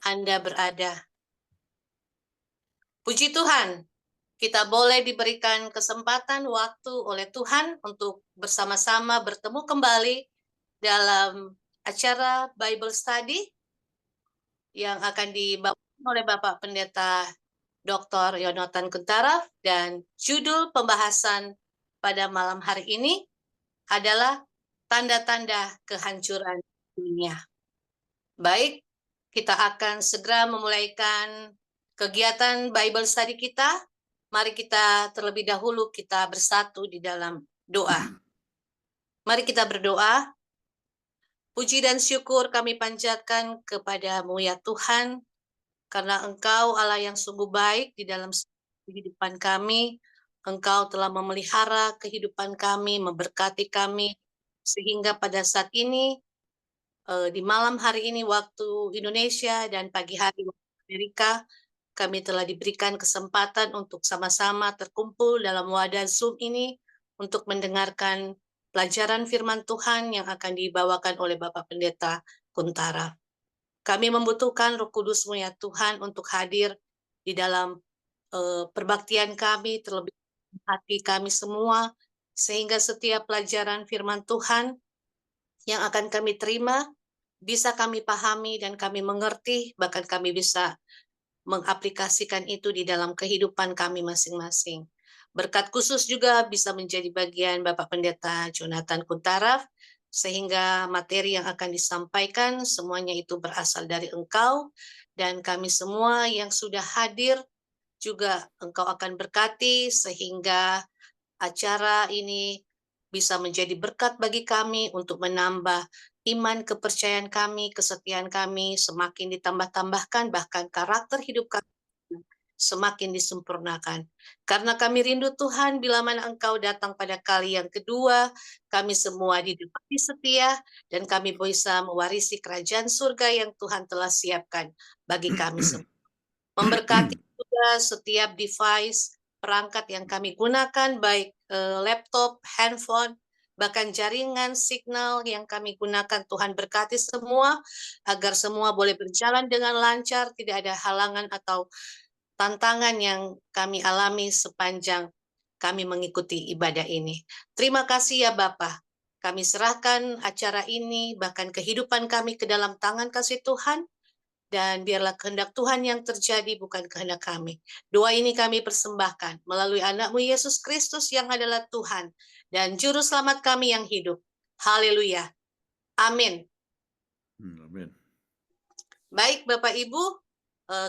Anda berada. Puji Tuhan, kita boleh diberikan kesempatan waktu oleh Tuhan untuk bersama-sama bertemu kembali dalam acara Bible Study yang akan dibawakan oleh Bapak Pendeta Dr. Yonatan Kuntara, dan judul pembahasan pada malam hari ini adalah tanda-tanda kehancuran dunia. Baik, kita akan segera memulaikan kegiatan Bible Study kita. Mari kita terlebih dahulu kita bersatu di dalam doa. Mari kita berdoa. Puji dan syukur kami panjatkan kepada-Mu ya Tuhan, karena Engkau Allah yang sungguh baik di dalam kehidupan kami. Engkau telah memelihara kehidupan kami, memberkati kami, sehingga pada saat ini, di malam hari ini waktu Indonesia dan pagi hari waktu Amerika, kami telah diberikan kesempatan untuk sama-sama terkumpul dalam wadah Zoom ini untuk mendengarkan pelajaran firman Tuhan yang akan dibawakan oleh Bapak Pendeta Kuntara. Kami membutuhkan Roh Kudus-Mu ya Tuhan untuk hadir di dalam perbaktian kami, terlebih hati kami semua, sehingga setiap pelajaran firman Tuhan yang akan kami terima bisa kami pahami dan kami mengerti, bahkan kami bisa mengaplikasikan itu di dalam kehidupan kami masing-masing. Berkat khusus juga bisa menjadi bagian Bapak Pendeta Jonathan Kuntara, sehingga materi yang akan disampaikan semuanya itu berasal dari Engkau, dan kami semua yang sudah hadir juga Engkau akan berkati, sehingga acara ini bisa menjadi berkat bagi kami untuk menambah iman, kepercayaan kami, kesetiaan kami semakin ditambah-tambahkan, bahkan karakter hidup kami semakin disempurnakan. Karena kami rindu Tuhan, bila mana Engkau datang pada kali yang kedua, kami semua didapati setia, dan kami bisa mewarisi kerajaan surga yang Tuhan telah siapkan bagi kami semua. Memberkati juga setiap device, perangkat yang kami gunakan, baik laptop, handphone, bahkan jaringan signal yang kami gunakan. Tuhan berkati semua, agar semua boleh berjalan dengan lancar, tidak ada halangan atau tantangan yang kami alami sepanjang kami mengikuti ibadah ini. Terima kasih ya Bapa. Kami serahkan acara ini, bahkan kehidupan kami ke dalam tangan kasih Tuhan, dan biarlah kehendak Tuhan yang terjadi, bukan kehendak kami. Doa ini kami persembahkan melalui anak-Mu Yesus Kristus yang adalah Tuhan dan Juru Selamat kami yang hidup. Haleluya. Amin. Amin. Baik Bapak Ibu,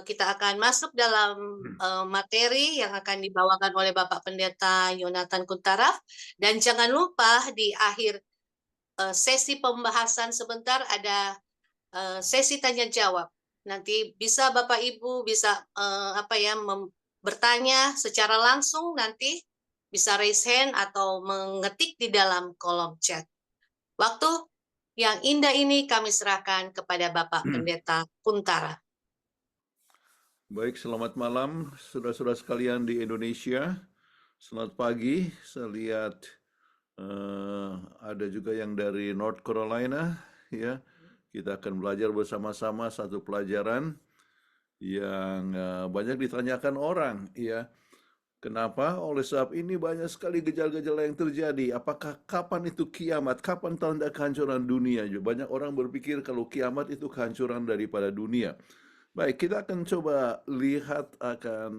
kita akan masuk dalam materi yang akan dibawakan oleh Bapak Pendeta Yonatan Kuntara. Dan jangan lupa di akhir sesi pembahasan sebentar ada sesi tanya jawab. Nanti bisa Bapak Ibu bisa bertanya secara langsung, nanti bisa raise hand atau mengetik di dalam kolom chat. Waktu yang indah ini kami serahkan kepada Bapak Pendeta Kuntara. Baik, selamat malam saudara-saudara sekalian di Indonesia. Selamat pagi, saya lihat ada juga yang dari North Carolina, ya. Kita akan belajar bersama-sama satu pelajaran yang banyak ditanyakan orang, ya. Kenapa? Oleh sebab ini banyak sekali gejala-gejala yang terjadi. Apakah kapan itu kiamat? Kapan tanda kehancuran dunia? Banyak orang berpikir kalau kiamat itu kehancuran daripada dunia. Baik, kita akan coba lihat akan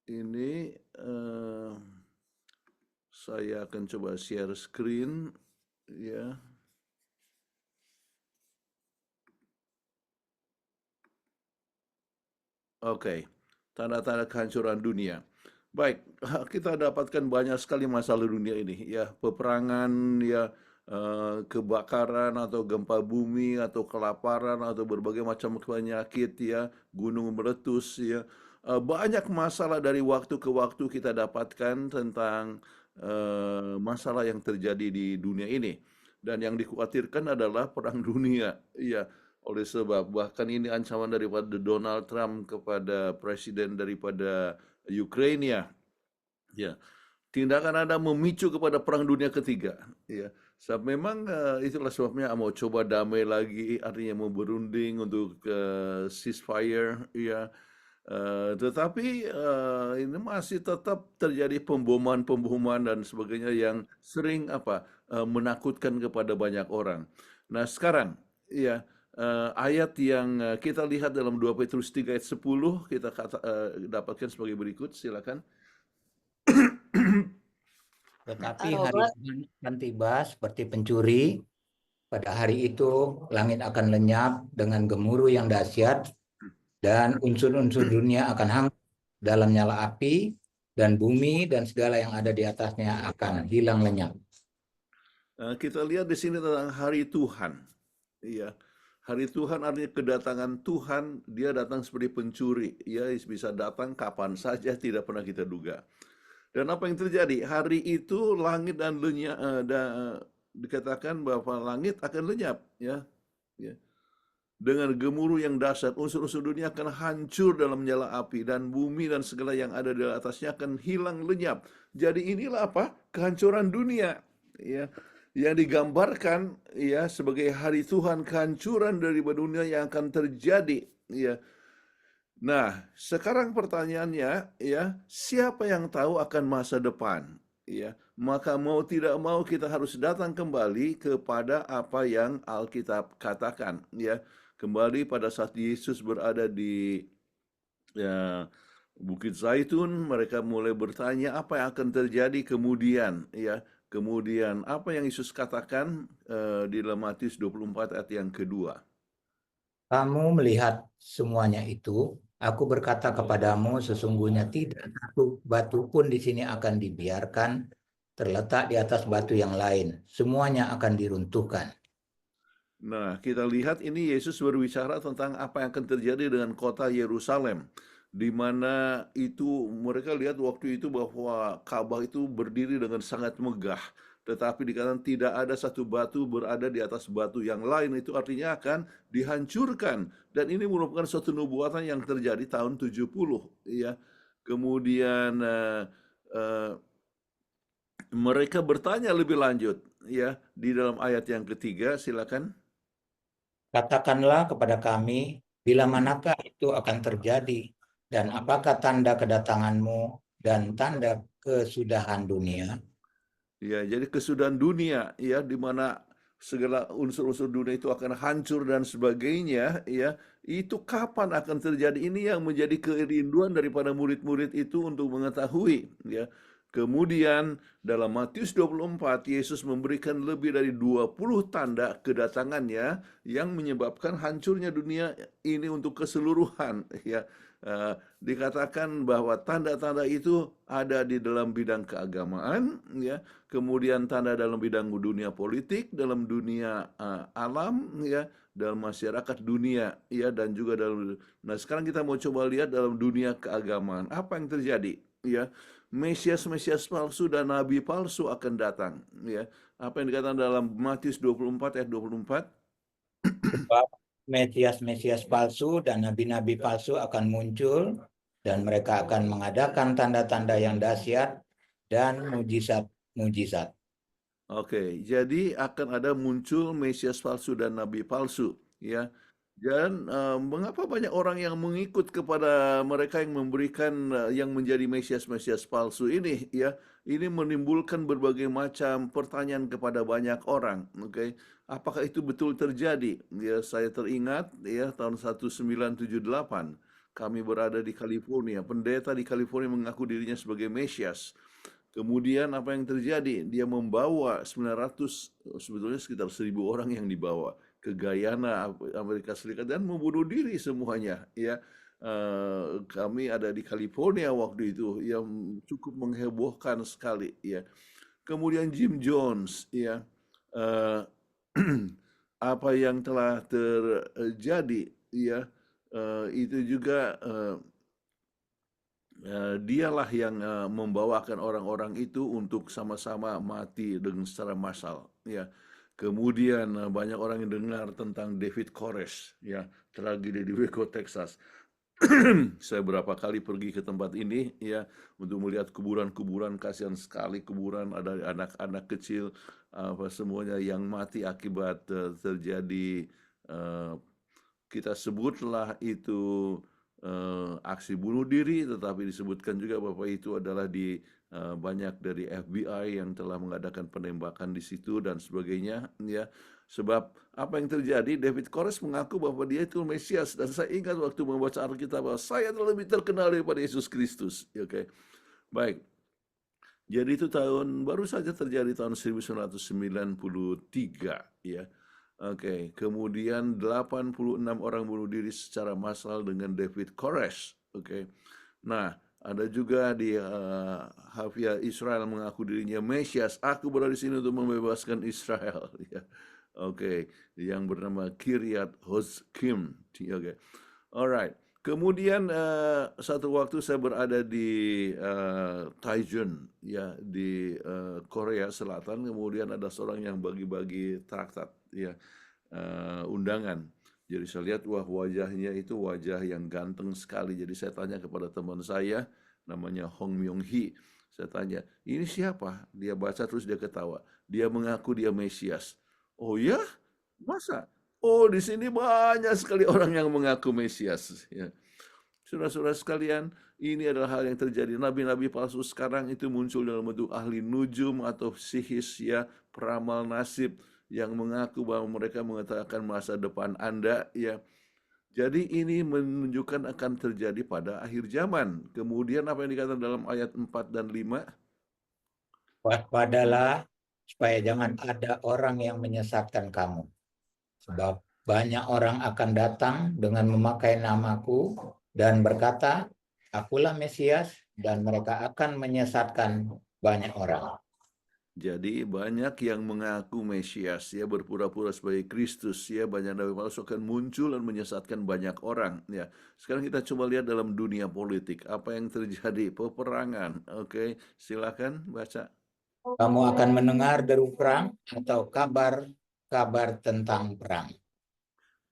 ini. Saya akan coba share screen, ya. Oke, tanda-tanda kehancuran dunia. Baik, kita dapatkan banyak sekali masalah dunia ini, ya, peperangan, ya, kebakaran atau gempa bumi atau kelaparan atau berbagai macam penyakit, ya, gunung meletus, ya. Banyak masalah dari waktu ke waktu kita dapatkan tentang masalah yang terjadi di dunia ini, dan yang dikhawatirkan adalah perang dunia, ya. Oleh sebab bahkan ini ancaman daripada Donald Trump kepada presiden daripada Ukraina, ya. tidak akan ada memicu kepada perang dunia ketiga. Ya, memang itulah sebabnya mau coba damai lagi, artinya mau berunding untuk ceasefire, ya. Tetapi ini masih tetap terjadi pemboman-pemboman dan sebagainya yang sering menakutkan kepada banyak orang. Nah sekarang, ya, ayat yang kita lihat dalam 2 Petrus 3 ayat 10 kita dapatkan sebagai berikut, silakan. Tetapi hari Robert, Tuhan akan tiba seperti pencuri. Pada hari itu langit akan lenyap dengan gemuruh yang dahsyat dan unsur-unsur dunia akan hangus dalam nyala api dan bumi dan segala yang ada di atasnya akan hilang lenyap. Kita lihat di sini tentang hari Tuhan. Iya, hari Tuhan artinya kedatangan Tuhan, dia datang seperti pencuri. Ya, bisa datang kapan saja, tidak pernah kita duga. Dan apa yang terjadi? Hari itu langit dan lenyap, dikatakan bahwa langit akan lenyap, ya. Ya. Dengan gemuruh yang dahsyat, unsur-unsur dunia akan hancur dalam nyala api dan bumi dan segala yang ada di atasnya akan hilang lenyap. Jadi inilah apa? Kehancuran dunia, ya. Yang digambarkan ya sebagai hari Tuhan, kehancuran dari dunia yang akan terjadi, ya. Nah, sekarang pertanyaannya ya, siapa yang tahu akan masa depan? Ya, maka mau tidak mau kita harus datang kembali kepada apa yang Alkitab katakan, ya. Kembali pada saat Yesus berada di ya, Bukit Zaitun, mereka mulai bertanya apa yang akan terjadi kemudian, ya. Kemudian apa yang Yesus katakan di dalam Matius 24 ayat yang kedua. Kamu melihat semuanya itu, aku berkata kepadamu, sesungguhnya tidak satu batu pun di sini akan dibiarkan terletak di atas batu yang lain. Semuanya akan diruntuhkan. Nah, kita lihat ini Yesus berbicara tentang apa yang akan terjadi dengan kota Yerusalem, di mana itu mereka lihat waktu itu bahwa Ka'bah itu berdiri dengan sangat megah, tetapi dikatakan tidak ada satu batu berada di atas batu yang lain, itu artinya akan dihancurkan. Dan ini merupakan suatu nubuatan yang terjadi tahun 70, ya. Kemudian eh, mereka bertanya lebih lanjut, ya, di dalam ayat yang ketiga, silakan. Katakanlah kepada kami, bila manakah itu akan terjadi, dan apakah tanda kedatanganmu dan tanda kesudahan dunia? Ya, jadi kesudahan dunia, ya, di mana segala unsur-unsur dunia itu akan hancur dan sebagainya, ya, itu kapan akan terjadi? Ini yang menjadi kerinduan daripada murid-murid itu untuk mengetahui, ya. Kemudian dalam Matius 24, Yesus memberikan lebih dari 20 tanda kedatangannya yang menyebabkan hancurnya dunia ini untuk keseluruhan, ya. Dikatakan bahwa tanda-tanda itu ada di dalam bidang keagamaan, ya, kemudian tanda dalam bidang dunia politik, dalam dunia alam, ya, dalam masyarakat dunia, ya, dan juga dalam. Nah, sekarang kita mau coba lihat dalam dunia keagamaan apa yang terjadi, ya. Mesias palsu dan nabi palsu akan datang, ya. Apa yang dikatakan dalam Matius 24 ayat 24? Sebab Mesias-Mesias palsu dan nabi-nabi palsu akan muncul, dan mereka akan mengadakan tanda-tanda yang dahsyat dan mujizat-mujizat. Oke, jadi akan ada muncul Mesias palsu dan nabi palsu, ya. Dan mengapa banyak orang yang mengikut kepada mereka yang memberikan yang menjadi Mesias-Mesias palsu ini, ya? Ini menimbulkan berbagai macam pertanyaan kepada banyak orang, oke? Apakah itu betul terjadi? Ya, saya teringat ya tahun 1978 kami berada di California. Pendeta di California mengaku dirinya sebagai Mesias. Kemudian apa yang terjadi? Dia membawa 900, sebetulnya sekitar 1.000 orang yang dibawa ke Guyana, Amerika Serikat, dan membunuh diri semuanya. Ya, kami ada di California waktu itu, yang cukup menghebohkan sekali. Ya, kemudian Jim Jones, ya, eh, apa yang telah terjadi, ya, itu juga. Dialah yang membawakan orang-orang itu untuk sama-sama mati dengan secara massal, ya. Kemudian banyak orang yang dengar tentang David Koresh, ya, tragedi di Waco, Texas. Saya berapa kali pergi ke tempat ini ya untuk melihat kuburan-kuburan, kasihan sekali kuburan, ada anak-anak kecil apa semuanya yang mati akibat terjadi eh, kita sebutlah itu aksi bunuh diri, tetapi disebutkan juga bahwa itu adalah banyak dari FBI yang telah mengadakan penembakan di situ dan sebagainya ya. Sebab apa yang terjadi, David Koresh mengaku bahwa dia itu Mesias, dan saya ingat waktu membaca Alkitab bahwa saya lebih terkenal daripada Yesus Kristus. Oke. Baik. Jadi itu baru saja terjadi tahun 1993 ya. Oke, kemudian 86 orang bunuh diri secara massal dengan David Koresh. Oke. Nah, ada juga di Hafia Israel mengaku dirinya Mesias. Aku berada di sini untuk membebaskan Israel. Ya. Oke, yang bernama Kiryat Hozkim. Oke, alright. Kemudian satu waktu saya berada di Taichung, ya di Korea Selatan. Kemudian ada seorang yang bagi-bagi traktat, ya undangan. Jadi saya lihat wah wajahnya itu wajah yang ganteng sekali. Jadi saya tanya kepada teman saya, namanya Hong Myung Hee. Saya tanya, ini siapa? Dia baca terus dia ketawa. Dia mengaku dia Mesias. Oh ya? Masa? Oh, di sini banyak sekali orang yang mengaku Mesias. Ya. Saudara-saudara sekalian, ini adalah hal yang terjadi. Nabi-nabi palsu sekarang itu muncul dalam bentuk ahli nujum atau sihis, ya, peramal nasib yang mengaku bahwa mereka mengatakan masa depan Anda, ya. Jadi ini menunjukkan akan terjadi pada akhir zaman. Kemudian apa yang dikatakan dalam ayat 4 dan 5? Waspadalah supaya jangan ada orang yang menyesatkan kamu. Sebab banyak orang akan datang dengan memakai namaku dan berkata, akulah Mesias, dan mereka akan menyesatkan banyak orang. Jadi banyak yang mengaku Mesias, ya, berpura-pura sebagai Kristus, ya, banyak nabi palsu akan muncul dan menyesatkan banyak orang, ya. Sekarang kita coba lihat dalam dunia politik apa yang terjadi, peperangan. Oke, silakan baca. Kamu akan mendengar deru perang atau kabar tentang perang.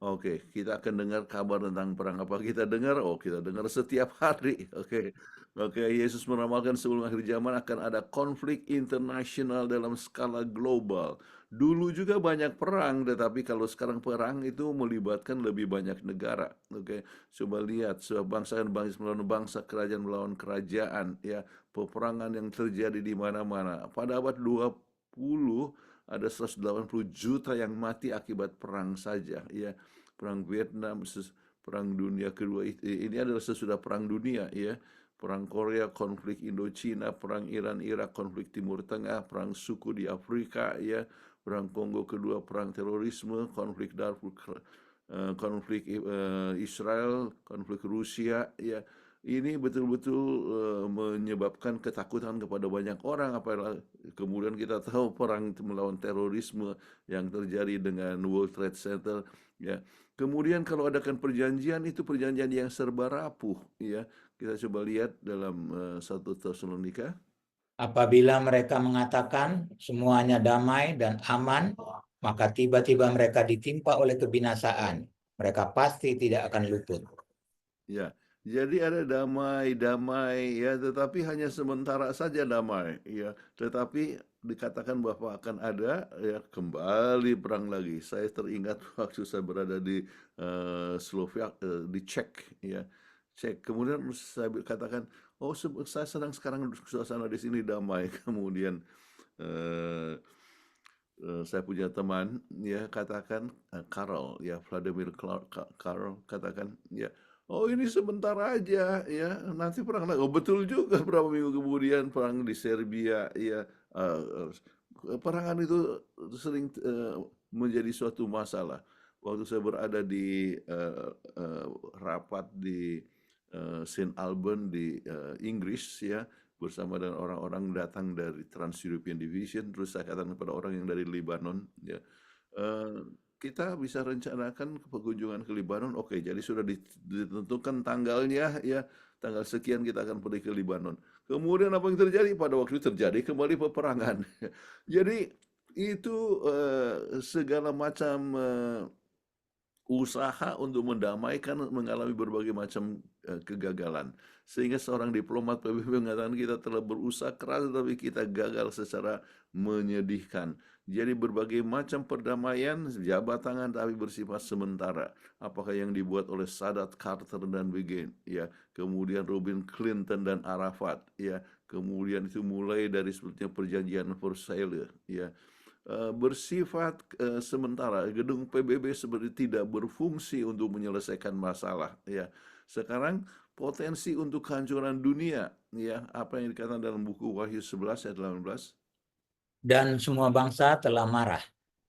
Oke, kita akan dengar kabar tentang perang. Apa kita dengar? Oh, kita dengar setiap hari. Oke. Oke, Yesus meramalkan sebelum akhir zaman akan ada konflik internasional dalam skala global. Dulu juga banyak perang, tetapi kalau sekarang perang itu melibatkan lebih banyak negara. Oke, coba lihat, bangsa dan bangsa melawan bangsa, kerajaan melawan kerajaan, ya, peperangan yang terjadi di mana-mana. Pada abad 20 ada 180 juta yang mati akibat perang saja, ya. Perang Vietnam, perang dunia kedua ini adalah sesudah perang dunia, ya. Perang Korea, konflik Indochina, perang Iran, Irak, konflik Timur Tengah, perang suku di Afrika, ya. Perang Kongo kedua, perang terorisme, konflik Darfur, konflik Israel, konflik Rusia, ya. Ini betul-betul menyebabkan ketakutan kepada banyak orang. Apalagi kemudian kita tahu perang melawan terorisme yang terjadi dengan World Trade Center, ya. Kemudian kalau adakan perjanjian, itu perjanjian yang serba rapuh, ya. Kita coba lihat dalam 1 Tesalonika. Apabila mereka mengatakan semuanya damai dan aman, maka tiba-tiba mereka ditimpa oleh kebinasaan. Mereka pasti tidak akan luput. Ya, jadi ada damai-damai, ya, tetapi hanya sementara saja damai, ya. Tetapi dikatakan bahwa akan ada, ya, kembali perang lagi. Saya teringat waktu saya berada di di Czech, ya, Czech. Kemudian saya katakan, oh, saya sedang sekarang suasana di sini damai. Kemudian saya punya teman, ya, katakan Karl, ya, Vladimir Karl katakan, ya, oh, ini sebentar aja, ya, nanti perang lagi. Oh, betul juga, berapa minggu kemudian perang di Serbia, ya. Perangan itu sering menjadi suatu masalah. Waktu saya berada di rapat di St. Alban di Inggris, ya, bersama dengan orang-orang datang dari Trans-European Division, terus saya katakan kepada orang yang dari Lebanon, ya, kita bisa rencanakan kunjungan ke Lebanon. Oke, jadi sudah ditentukan tanggalnya, ya, tanggal sekian kita akan pergi ke Lebanon. Kemudian apa yang terjadi? Pada waktu itu terjadi kembali peperangan. Jadi itu segala macam usaha untuk mendamaikan mengalami berbagai macam kegagalan. Sehingga seorang diplomat PBB mengatakan kita telah berusaha keras tapi kita gagal secara menyedihkan. Jadi berbagai macam perdamaian jabat tangan tapi bersifat sementara. Apakah yang dibuat oleh Sadat, Carter dan Begin, ya, kemudian Robin Clinton dan Arafat, ya, kemudian itu mulai dari sebetulnya perjanjian Versailles, ya, bersifat sementara. Gedung PBB seperti tidak berfungsi untuk menyelesaikan masalah, ya. Sekarang potensi untuk kehancuran dunia, ya, apa yang dikatakan dalam buku Wahyu 11 ayat 18. Dan semua bangsa telah marah,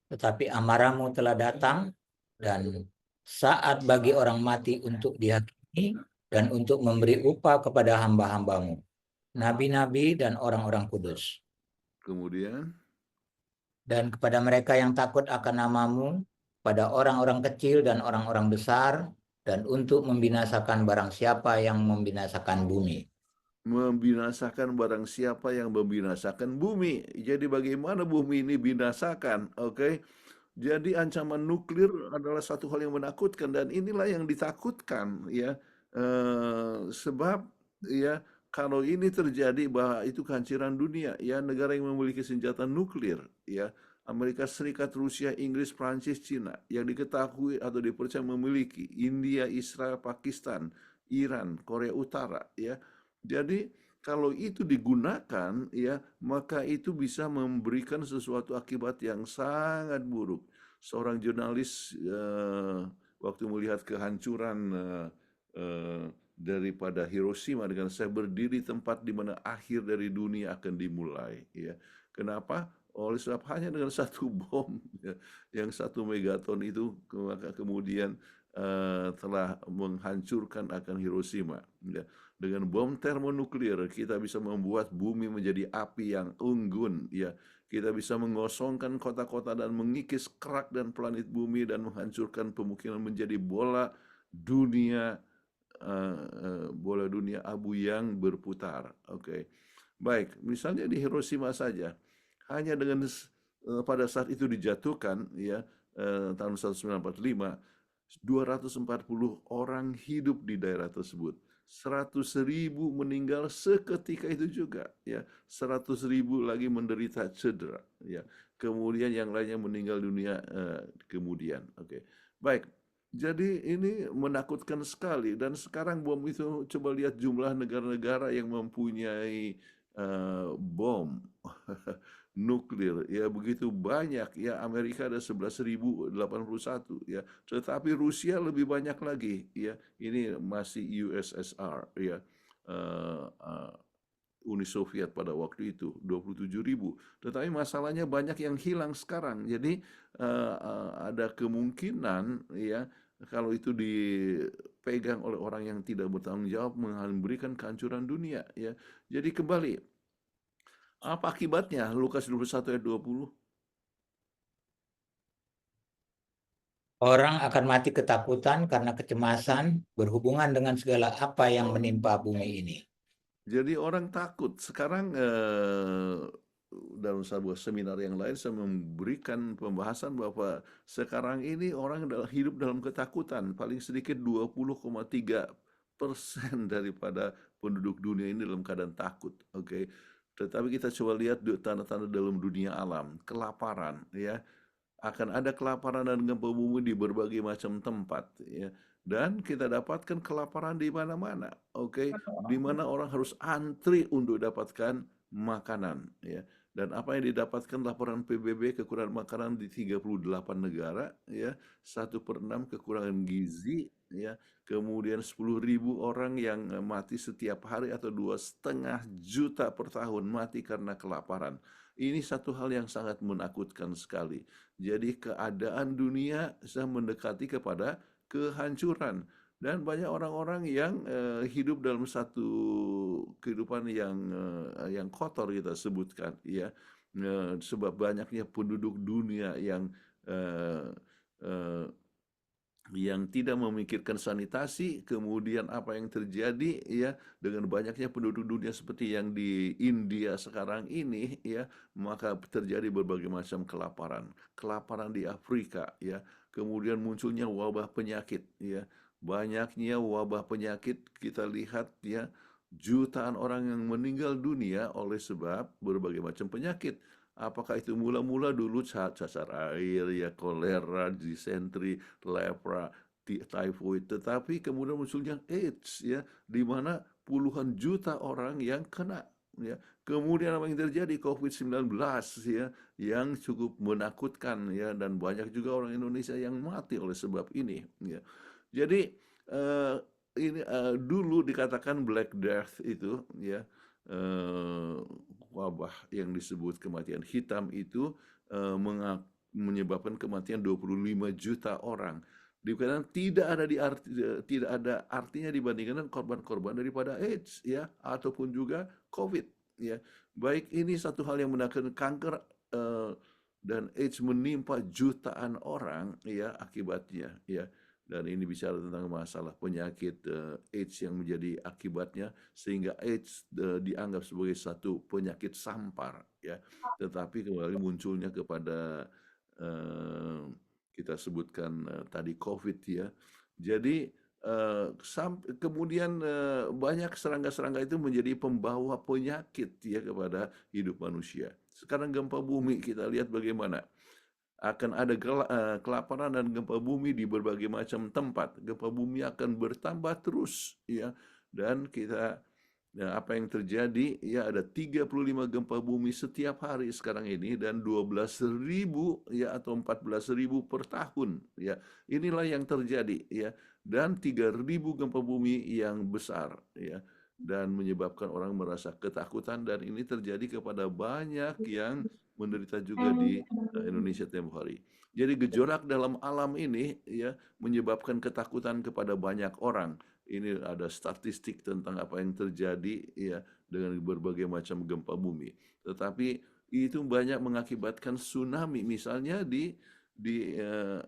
tetapi amarahmu telah datang, dan saat bagi orang mati untuk dihakimi dan untuk memberi upah kepada hamba-hambamu, nabi-nabi dan orang-orang kudus. Kemudian, Dan kepada mereka yang takut akan namamu, pada orang-orang kecil dan orang-orang besar, dan untuk membinasakan barang siapa yang membinasakan bumi. membinasakan barang siapa yang membinasakan bumi. Jadi bagaimana bumi ini binasakan? Oke. Jadi ancaman nuklir adalah satu hal yang menakutkan dan inilah yang ditakutkan, ya. Sebab, ya, kalau ini terjadi bahwa itu kehancuran dunia, ya, negara yang memiliki senjata nuklir, ya, Amerika Serikat, Rusia, Inggris, Prancis, Cina yang diketahui atau dipercaya memiliki, India, Israel, Pakistan, Iran, Korea Utara, ya. Jadi kalau itu digunakan, ya, maka itu bisa memberikan sesuatu akibat yang sangat buruk. Seorang jurnalis waktu melihat kehancuran daripada Hiroshima dengan saya berdiri tempat di mana akhir dari dunia akan dimulai, ya. Kenapa? Oleh sebab hanya dengan satu bom, ya, yang 1 megaton itu maka kemudian telah menghancurkan akan Hiroshima, ya. Dengan bom termonuklir kita bisa membuat bumi menjadi api yang unggun, ya. Kita bisa mengosongkan kota-kota dan mengikis kerak dan planet bumi dan menghancurkan pemukiman menjadi bola dunia abu yang berputar. Oke. Baik, misalnya di Hiroshima saja, hanya dengan pada saat itu dijatuhkan, ya, tahun 1945, 240 orang hidup di daerah tersebut. 100.000 meninggal seketika itu juga, ya. 100.000 lagi menderita cedera, ya. Kemudian yang lainnya meninggal dunia kemudian. Oke. Baik. Jadi ini menakutkan sekali dan sekarang bom itu coba lihat jumlah negara-negara yang mempunyai bom nuklir, ya, begitu banyak, ya. Amerika ada 11.081, ya, tetapi Rusia lebih banyak lagi, ya. Ini masih USSR, ya, Uni Soviet pada waktu itu 27.000. Tetapi masalahnya banyak yang hilang sekarang. Jadi ada kemungkinan, ya, kalau itu dipegang oleh orang yang tidak bertanggung jawab memberikan kehancuran dunia, ya. Jadi kembali, apa akibatnya? Lukas 21 ayat 20. Orang akan mati ketakutan karena kecemasan berhubungan dengan segala apa yang menimpa bumi ini. Jadi orang takut. Sekarang dalam sebuah seminar yang lain saya memberikan pembahasan bahwa sekarang ini orang hidup dalam ketakutan. Paling sedikit 20,3% daripada penduduk dunia ini dalam keadaan takut. Oke. Tetapi kita coba lihat tanda-tanda dalam dunia alam, kelaparan, ya. Akan ada kelaparan dan gempa bumi di berbagai macam tempat, ya. Dan kita dapatkan kelaparan di mana-mana, oke? Di mana orang harus antri untuk dapatkan makanan, ya. Dan apa yang didapatkan laporan PBB kekurangan makanan di 38 negara, ya. 1/6 kekurangan gizi, ya. Kemudian 10.000 orang yang mati setiap hari atau 2,5 juta per tahun mati karena kelaparan. Ini satu hal yang sangat menakutkan sekali. Jadi keadaan dunia sedang mendekati kepada kehancuran dan banyak orang-orang yang hidup dalam satu kehidupan yang kotor kita sebutkan, ya. Sebab banyaknya penduduk dunia yang yang tidak memikirkan sanitasi, kemudian apa yang terjadi ya dengan banyaknya penduduk dunia seperti yang di India sekarang ini ya, maka terjadi berbagai macam kelaparan. Kelaparan di Afrika ya, kemudian munculnya wabah penyakit ya. Banyaknya wabah penyakit kita lihat ya, jutaan orang yang meninggal dunia oleh sebab berbagai macam penyakit. Apakah itu mula-mula dulu cacar air, ya kolera, disentri, lepra, typhoid, tetapi kemudian munculnya AIDS ya, di mana puluhan juta orang yang kena ya. Kemudian apa yang terjadi COVID-19 ya, yang cukup menakutkan ya, dan banyak juga orang Indonesia yang mati oleh sebab ini ya. Jadi eh, ini dulu dikatakan Black Death itu ya, eh, wabah yang disebut kematian hitam itu menyebabkan kematian 25 juta orang. Dikatakan tidak ada artinya dibandingkan dengan korban-korban daripada AIDS ya, ataupun juga COVID ya. Baik, ini satu hal yang menakutkan, kanker dan AIDS menimpa jutaan orang ya akibatnya ya. Dan ini bicara tentang masalah penyakit AIDS yang menjadi akibatnya, sehingga AIDS dianggap sebagai satu penyakit sampar ya. Tetapi kembali munculnya kepada kita sebutkan tadi COVID ya. Jadi kemudian banyak serangga-serangga itu menjadi pembawa penyakit ya kepada hidup manusia. Sekarang gempa bumi kita lihat bagaimana akan ada kelaparan dan gempa bumi di berbagai macam tempat. Gempa bumi akan bertambah terus ya. Dan kita apa yang terjadi ya, ada 35 gempa bumi setiap hari sekarang ini, dan 12.000 ya atau 14.000 per tahun ya. Inilah yang terjadi ya. Dan 3.000 gempa bumi yang besar ya, dan menyebabkan orang merasa ketakutan, dan ini terjadi kepada banyak yang menderita juga di Indonesia tempo hari. Jadi gejolak dalam alam ini ya menyebabkan ketakutan kepada banyak orang. Ini ada statistik tentang apa yang terjadi ya dengan berbagai macam gempa bumi. Tetapi itu banyak mengakibatkan tsunami. Misalnya di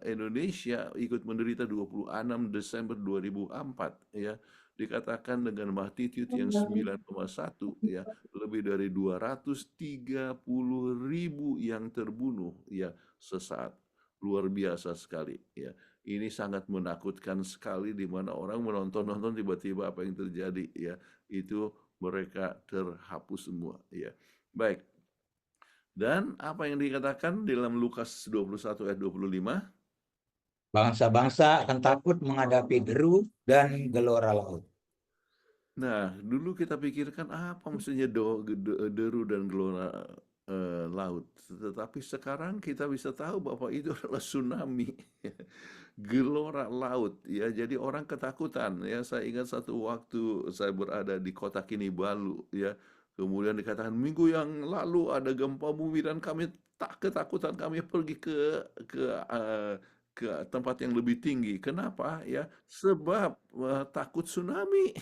Indonesia ikut menderita 26 Desember 2004 ya, dikatakan dengan magnitude yang 9,1 ya, lebih dari 230.000 yang terbunuh ya sesaat. Luar biasa sekali ya. Ini sangat menakutkan sekali, di mana orang menonton tiba-tiba apa yang terjadi ya, itu mereka terhapus semua ya. Baik. Dan apa yang dikatakan dalam Lukas 21 ayat 25? Bangsa-bangsa akan takut menghadapi deru dan gelora laut. Nah, dulu kita pikirkan apa maksudnya deru dan gelora laut. Tetapi sekarang kita bisa tahu bahwa itu adalah tsunami. Gelora laut ya. Jadi orang ketakutan ya. Saya ingat satu waktu saya berada di kota Kinabalu ya. Kemudian dikatakan minggu yang lalu ada gempa bumi, dan kami tak ketakutan, kami pergi ke tempat yang lebih tinggi. Kenapa ya? Sebab takut tsunami.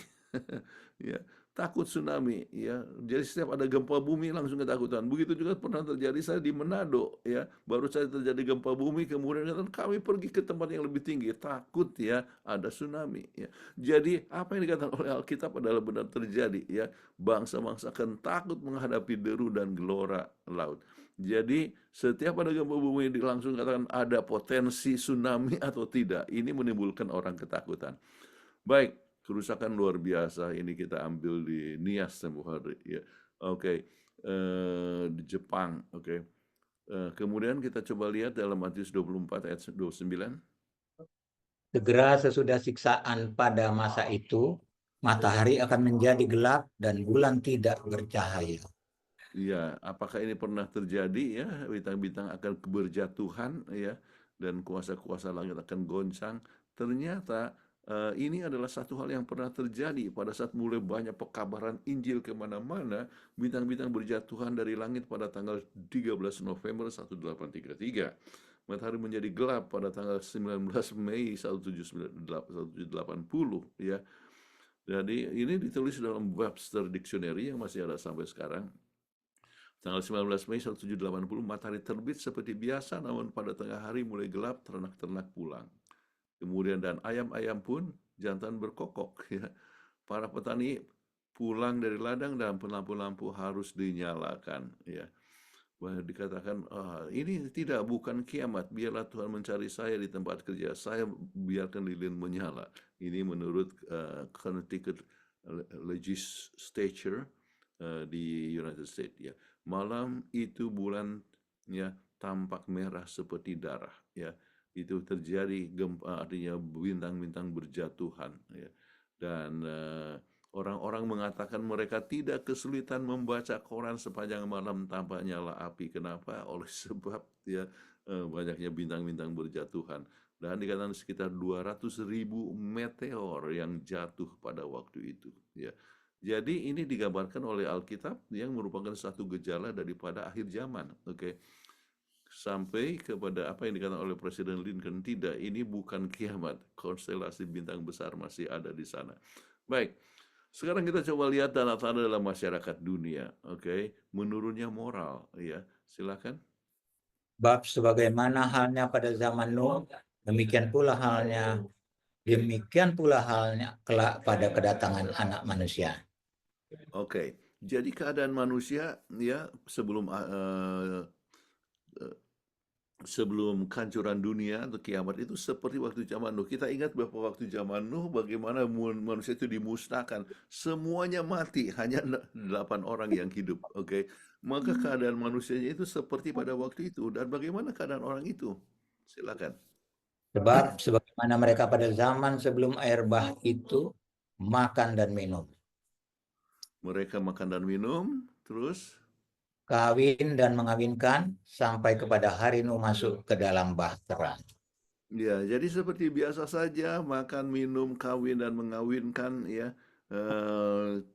Ya, takut tsunami ya. Jadi setiap ada gempa bumi langsung ketakutan. Begitu juga pernah terjadi saya di Manado ya. Baru saja terjadi gempa bumi, kemudian kami pergi ke tempat yang lebih tinggi, takut ya ada tsunami ya. Jadi apa yang dikatakan oleh Alkitab adalah benar terjadi ya. Bangsa-bangsa akan takut menghadapi deru dan gelora laut. Jadi setiap ada gempa bumi langsung katakan ada potensi tsunami atau tidak. Ini menimbulkan orang ketakutan. Baik, kerusakan luar biasa ini kita ambil di Nias tempoh hari ya. Oke. Di Jepang, oke. Kemudian kita coba lihat dalam Matius 24 ayat 29. Segera sesudah siksaan pada masa itu, matahari akan menjadi gelap dan bulan tidak bercahaya. Ya, apakah ini pernah terjadi ya? Bintang-bintang akan berjatuhan ya, dan kuasa-kuasa langit akan goncang. Ternyata ini adalah satu hal yang pernah terjadi pada saat mulai banyak pekabaran Injil kemana-mana. Bintang-bintang berjatuhan dari langit pada tanggal 13 November 1833. Matahari menjadi gelap pada tanggal 19 Mei 1780 ya. Jadi ini ditulis dalam Webster Dictionary yang masih ada sampai sekarang. Tanggal 19 Mei 1780, matahari terbit seperti biasa, namun pada tengah hari mulai gelap, ternak-ternak pulang. Kemudian dan ayam-ayam pun jantan berkokok, ya. Para petani pulang dari ladang dan lampu-lampu harus dinyalakan, ya. Dikatakan, ini bukan kiamat, biarlah Tuhan mencari saya di tempat kerja, saya biarkan lilin menyala. Ini menurut Connecticut Legislature di United States, ya. Malam itu bulan, ya, tampak merah seperti darah, ya. Itu terjadi gempa, artinya bintang-bintang berjatuhan, ya. Dan orang-orang mengatakan mereka tidak kesulitan membaca koran sepanjang malam tanpa nyala api. Kenapa? Oleh sebab, ya, banyaknya bintang-bintang berjatuhan. Dan dikatakan sekitar 200.000 meteor yang jatuh pada waktu itu, ya. Jadi ini digambarkan oleh Alkitab yang merupakan satu gejala daripada akhir zaman, oke. Sampai kepada apa yang dikatakan oleh Presiden Lincoln, tidak, ini bukan kiamat, konstelasi bintang besar masih ada di sana. Baik, sekarang kita coba lihat tanda-tanda dalam masyarakat dunia, oke. Menurunnya moral, ya, silakan. Bab sebagaimana halnya pada zaman Nuh, demikian pula halnya kelak pada kedatangan Anak Manusia. Oke, jadi keadaan manusia, ya, sebelum kehancuran dunia atau kiamat itu seperti waktu zaman Nuh. Kita ingat bahwa waktu zaman Nuh bagaimana manusia itu dimusnahkan. Semuanya mati, hanya 8 orang yang hidup. Oke. Maka keadaan manusianya itu seperti pada waktu itu. Dan bagaimana keadaan orang itu? Silakan. Sebab sebagaimana mereka pada zaman sebelum air bah itu makan dan minum, Mereka makan dan minum, terus kawin dan mengawinkan sampai kepada hari Nuh masuk ke dalam bahtera. ya, jadi seperti biasa saja, makan, minum, kawin dan mengawinkan, ya.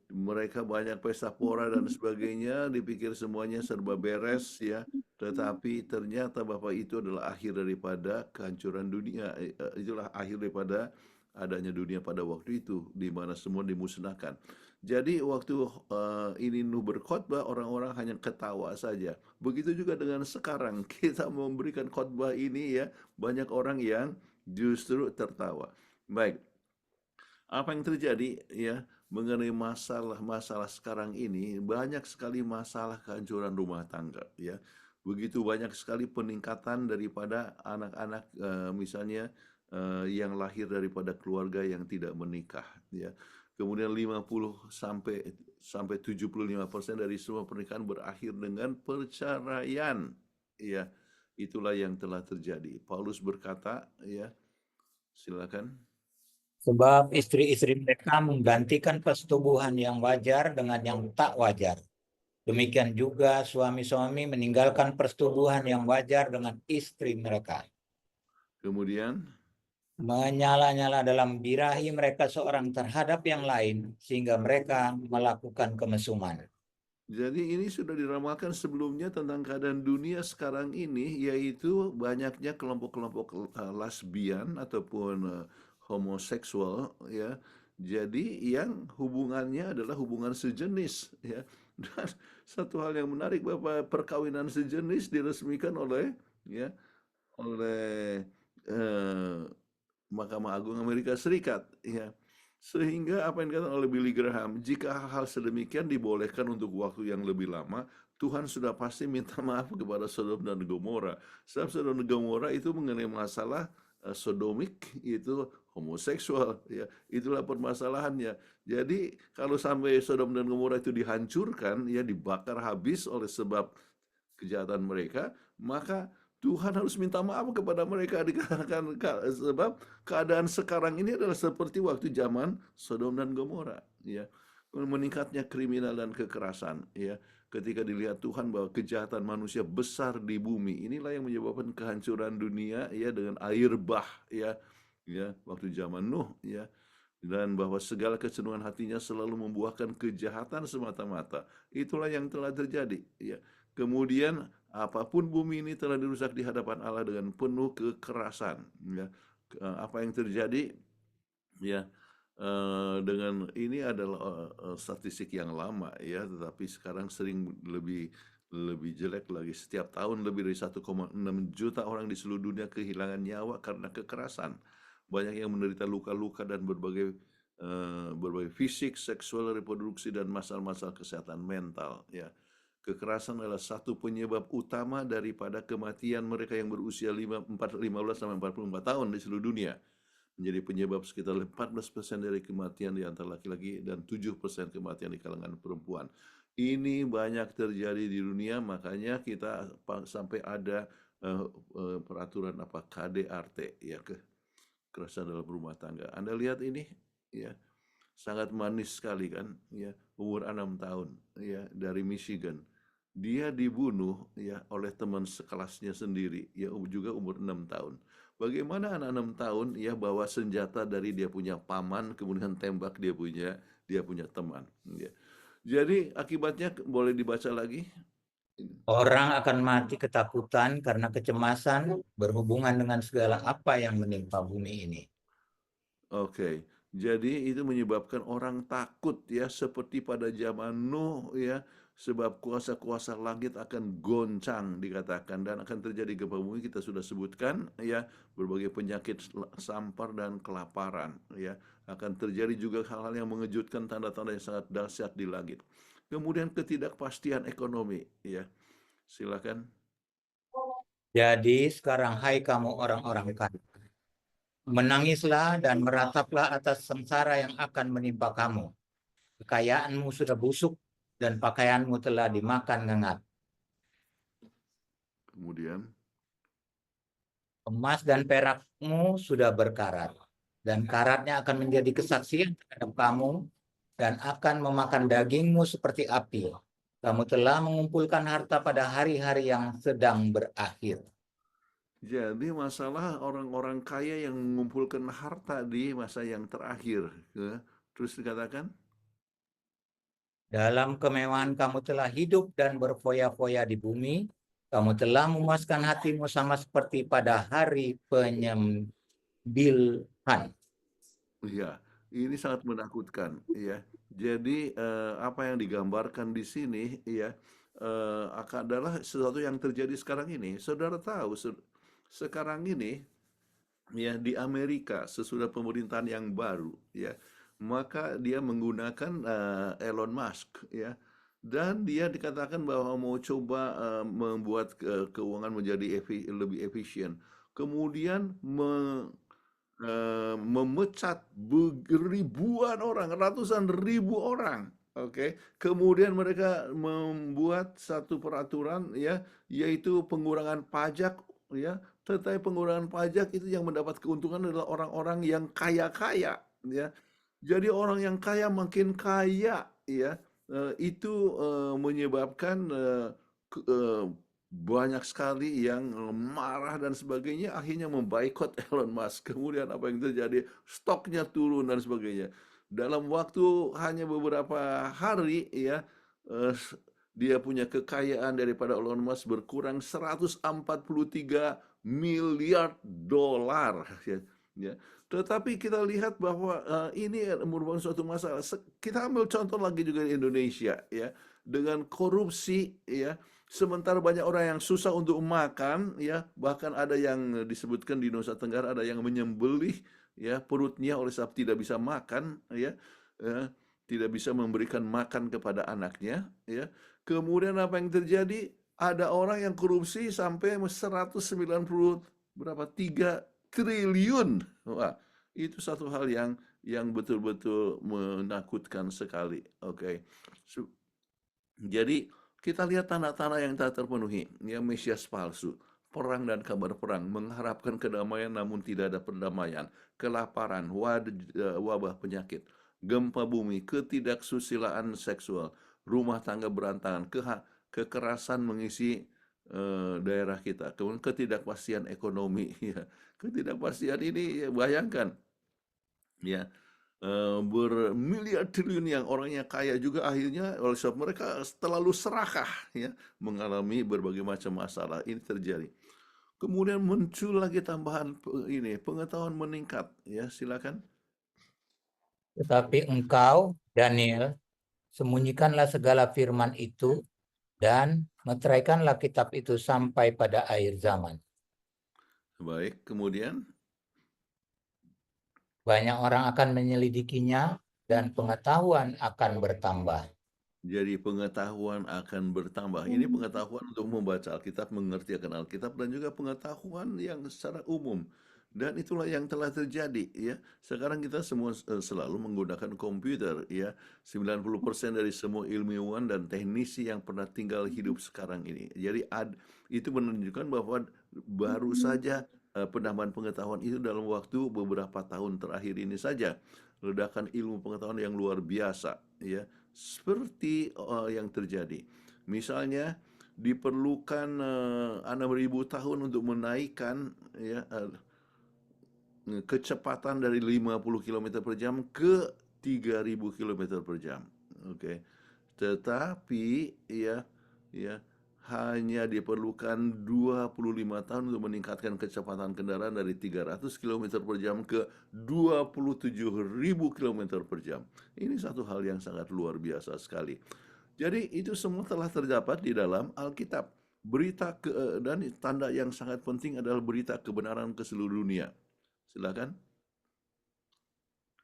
Mereka banyak pesta pora dan sebagainya, dipikir semuanya serba beres, ya. Tetapi ternyata bahwa itu adalah akhir daripada kehancuran dunia. Itulah akhir daripada adanya dunia pada waktu itu, di mana semua dimusnahkan. Jadi waktu ini Nuh berkhotbah, orang-orang hanya ketawa saja. Begitu juga dengan sekarang, kita memberikan khotbah ini, ya, banyak orang yang justru tertawa. Baik, apa yang terjadi, ya, mengenai masalah-masalah sekarang ini, banyak sekali masalah kehancuran rumah tangga, ya. Begitu banyak sekali peningkatan daripada anak-anak, misalnya yang lahir daripada keluarga yang tidak menikah, ya. Kemudian 50 sampai 75% dari semua pernikahan berakhir dengan perceraian, ya. Itulah yang telah terjadi. Paulus berkata, ya, silakan. Sebab istri-istri mereka menggantikan persetubuhan yang wajar dengan yang tak wajar. Demikian juga suami-suami meninggalkan persetubuhan yang wajar dengan istri mereka. Kemudian Menyala-nyala dalam birahi mereka seorang terhadap yang lain, sehingga mereka melakukan kemesuman. jadi ini sudah diramalkan sebelumnya tentang keadaan dunia sekarang ini, yaitu banyaknya kelompok-kelompok lesbian ataupun homoseksual, ya. Jadi yang hubungannya adalah hubungan sejenis, ya. Dan satu hal yang menarik bahwa perkawinan sejenis diresmikan oleh, ya, oleh Mahkamah Agung Amerika Serikat, ya. Sehingga apa yang dikatakan oleh Billy Graham, jika hal-hal sedemikian dibolehkan untuk waktu yang lebih lama, Tuhan sudah pasti minta maaf kepada Sodom dan Gomora. Sebab Sodom dan Gomora itu mengenai masalah sodomik, itu homoseksual, ya. Itulah permasalahannya. Jadi kalau sampai Sodom dan Gomora itu dihancurkan, ya, dibakar habis oleh sebab kejahatan mereka, maka Tuhan harus minta maaf kepada mereka, dikatakan sebab keadaan sekarang ini adalah seperti waktu zaman Sodom dan Gomora, ya. Meningkatnya kriminal dan kekerasan, ya. Ketika dilihat Tuhan bahwa kejahatan manusia besar di bumi, inilah yang menyebabkan kehancuran dunia, ya, dengan air bah, ya. Ya, waktu zaman Nuh, ya. Dan bahwa segala kecenderungan hatinya selalu membuahkan kejahatan semata-mata. Itulah yang telah terjadi, ya. Kemudian apapun bumi ini telah dirusak di hadapan Allah dengan penuh kekerasan, ya. Apa yang terjadi, ya, dengan ini adalah statistik yang lama, ya, tetapi sekarang sering lebih jelek lagi. Setiap tahun lebih dari 1,6 juta orang di seluruh dunia kehilangan nyawa karena kekerasan. banyak yang menderita luka-luka dan berbagai fisik, seksual, reproduksi, dan masalah-masalah kesehatan mental. Ya, kekerasan adalah satu penyebab utama daripada kematian mereka yang berusia 15 sampai 44 tahun di seluruh dunia. Menjadi penyebab sekitar 14% dari kematian di antara laki-laki dan 7% kematian di kalangan perempuan. Ini banyak terjadi di dunia, makanya kita sampai ada peraturan KDRT, ya, kekerasan dalam rumah tangga. Anda lihat ini, ya, sangat manis sekali kan, ya, umur 6 tahun, ya, dari Michigan. Dia dibunuh, ya, oleh teman sekelasnya sendiri, ya, juga umur 6 tahun. Bagaimana anak 6 tahun, ya, bawa senjata dari dia punya paman, kemudian tembak dia punya teman, ya. Jadi akibatnya boleh dibaca lagi. Orang akan mati ketakutan karena kecemasan berhubungan dengan segala apa yang menimpa bumi ini. Oke, jadi itu menyebabkan orang takut, ya, seperti pada zaman Nuh, ya, sebab kuasa-kuasa langit akan goncang dikatakan, dan akan terjadi gempa bumi, kita sudah sebutkan, ya, berbagai penyakit sampar dan kelaparan, ya, akan terjadi juga hal-hal yang mengejutkan, tanda-tanda yang sangat dahsyat di langit. Kemudian ketidakpastian ekonomi, ya. Silakan. Jadi sekarang hai kamu orang-orang kaya, menangislah dan merataplah atas sengsara yang akan menimpa kamu. Kekayaanmu sudah busuk dan pakaianmu telah dimakan ngengat. Kemudian, Emas dan perakmu sudah berkarat, dan karatnya akan menjadi kesaksian terhadap kamu dan akan memakan dagingmu seperti api. Kamu telah mengumpulkan harta pada hari-hari yang sedang berakhir. jadi masalah orang-orang kaya yang mengumpulkan harta di masa yang terakhir, ya. Terus dikatakan, Dalam kemewahan kamu telah hidup dan berfoya-foya di bumi. Kamu telah memuaskan hatimu sama seperti pada hari penyembilan. ya, ini sangat menakutkan, ya. Jadi apa yang digambarkan di sini, ya, adalah sesuatu yang terjadi sekarang ini. Saudara tahu, sekarang ini, ya, di Amerika sesudah pemerintahan yang baru, ya, maka dia menggunakan Elon Musk, ya, dan dia dikatakan bahwa mau coba membuat keuangan menjadi lebih efisien. Kemudian memecat ribuan orang, ratusan ribu orang. Oke, kemudian mereka membuat satu peraturan, ya, yaitu pengurangan pajak, ya. Tetapi pengurangan pajak itu yang mendapat keuntungan adalah orang-orang yang kaya-kaya, ya. Jadi orang yang kaya makin kaya, ya. Itu menyebabkan banyak sekali yang marah dan sebagainya, akhirnya memboikot Elon Musk. Kemudian apa yang terjadi? Stoknya turun dan sebagainya. Dalam waktu hanya beberapa hari, ya, dia punya kekayaan daripada Elon Musk berkurang 143 miliar dolar, ya, ya. Tetapi kita lihat bahwa ini merupakan suatu masalah. Kita ambil contoh lagi juga di Indonesia, ya, dengan korupsi, ya. Sementara banyak orang yang susah untuk makan, ya, bahkan ada yang disebutkan di Nusa Tenggara ada yang menyembelih, ya, perutnya oleh sebab tidak bisa makan, ya, tidak bisa memberikan makan kepada anaknya, ya. Kemudian apa yang terjadi? Ada orang yang korupsi sampai 3 triliun. Wah, itu satu hal yang betul-betul menakutkan sekali. Oke. Jadi kita lihat tanda-tanda yang tak terpenuhi, ya, Mesias palsu, perang dan kabar perang, mengharapkan kedamaian namun tidak ada perdamaian, kelaparan, wabah penyakit, gempa bumi, ketidaksusilaan seksual, rumah tangga berantakan, kekerasan mengisi daerah kita, kemudian ketidakpastian ekonomi, ya. Ketidakpastian ini, ya, bayangkan, ya, bermiliar triliun yang orangnya kaya juga akhirnya oleh sebab mereka terlalu serakah, ya, mengalami berbagai macam masalah. Ini terjadi. Kemudian muncul lagi tambahan ini, pengetahuan meningkat, ya, silakan. Tetapi engkau, Daniel, sembunyikanlah segala firman itu dan meteraikanlah kitab itu sampai pada akhir zaman. Baik, kemudian Banyak orang akan menyelidikinya dan pengetahuan akan bertambah. Jadi pengetahuan akan bertambah. Ini pengetahuan untuk membaca Alkitab, mengerti akan Alkitab, dan juga pengetahuan yang secara umum. Dan itulah yang telah terjadi, ya. Sekarang kita semua selalu menggunakan komputer, ya. 90% dari semua ilmuwan dan teknisi yang pernah tinggal hidup sekarang ini. Jadi itu menunjukkan bahwa baru saja penambahan pengetahuan itu dalam waktu beberapa tahun terakhir ini saja. Ledakan ilmu pengetahuan yang luar biasa, ya. Seperti yang terjadi. Misalnya diperlukan 6.000 tahun untuk menaikkan, ya, kecepatan dari 50 km per jam ke 3.000 km per jam. Oke. Tetapi ya hanya diperlukan 25 tahun untuk meningkatkan kecepatan kendaraan dari 300 km per jam ke 27.000 km per jam. Ini satu hal yang sangat luar biasa sekali. Jadi itu semua telah terdapat di dalam Alkitab. Dan tanda yang sangat penting adalah berita kebenaran ke seluruh dunia. Silakan.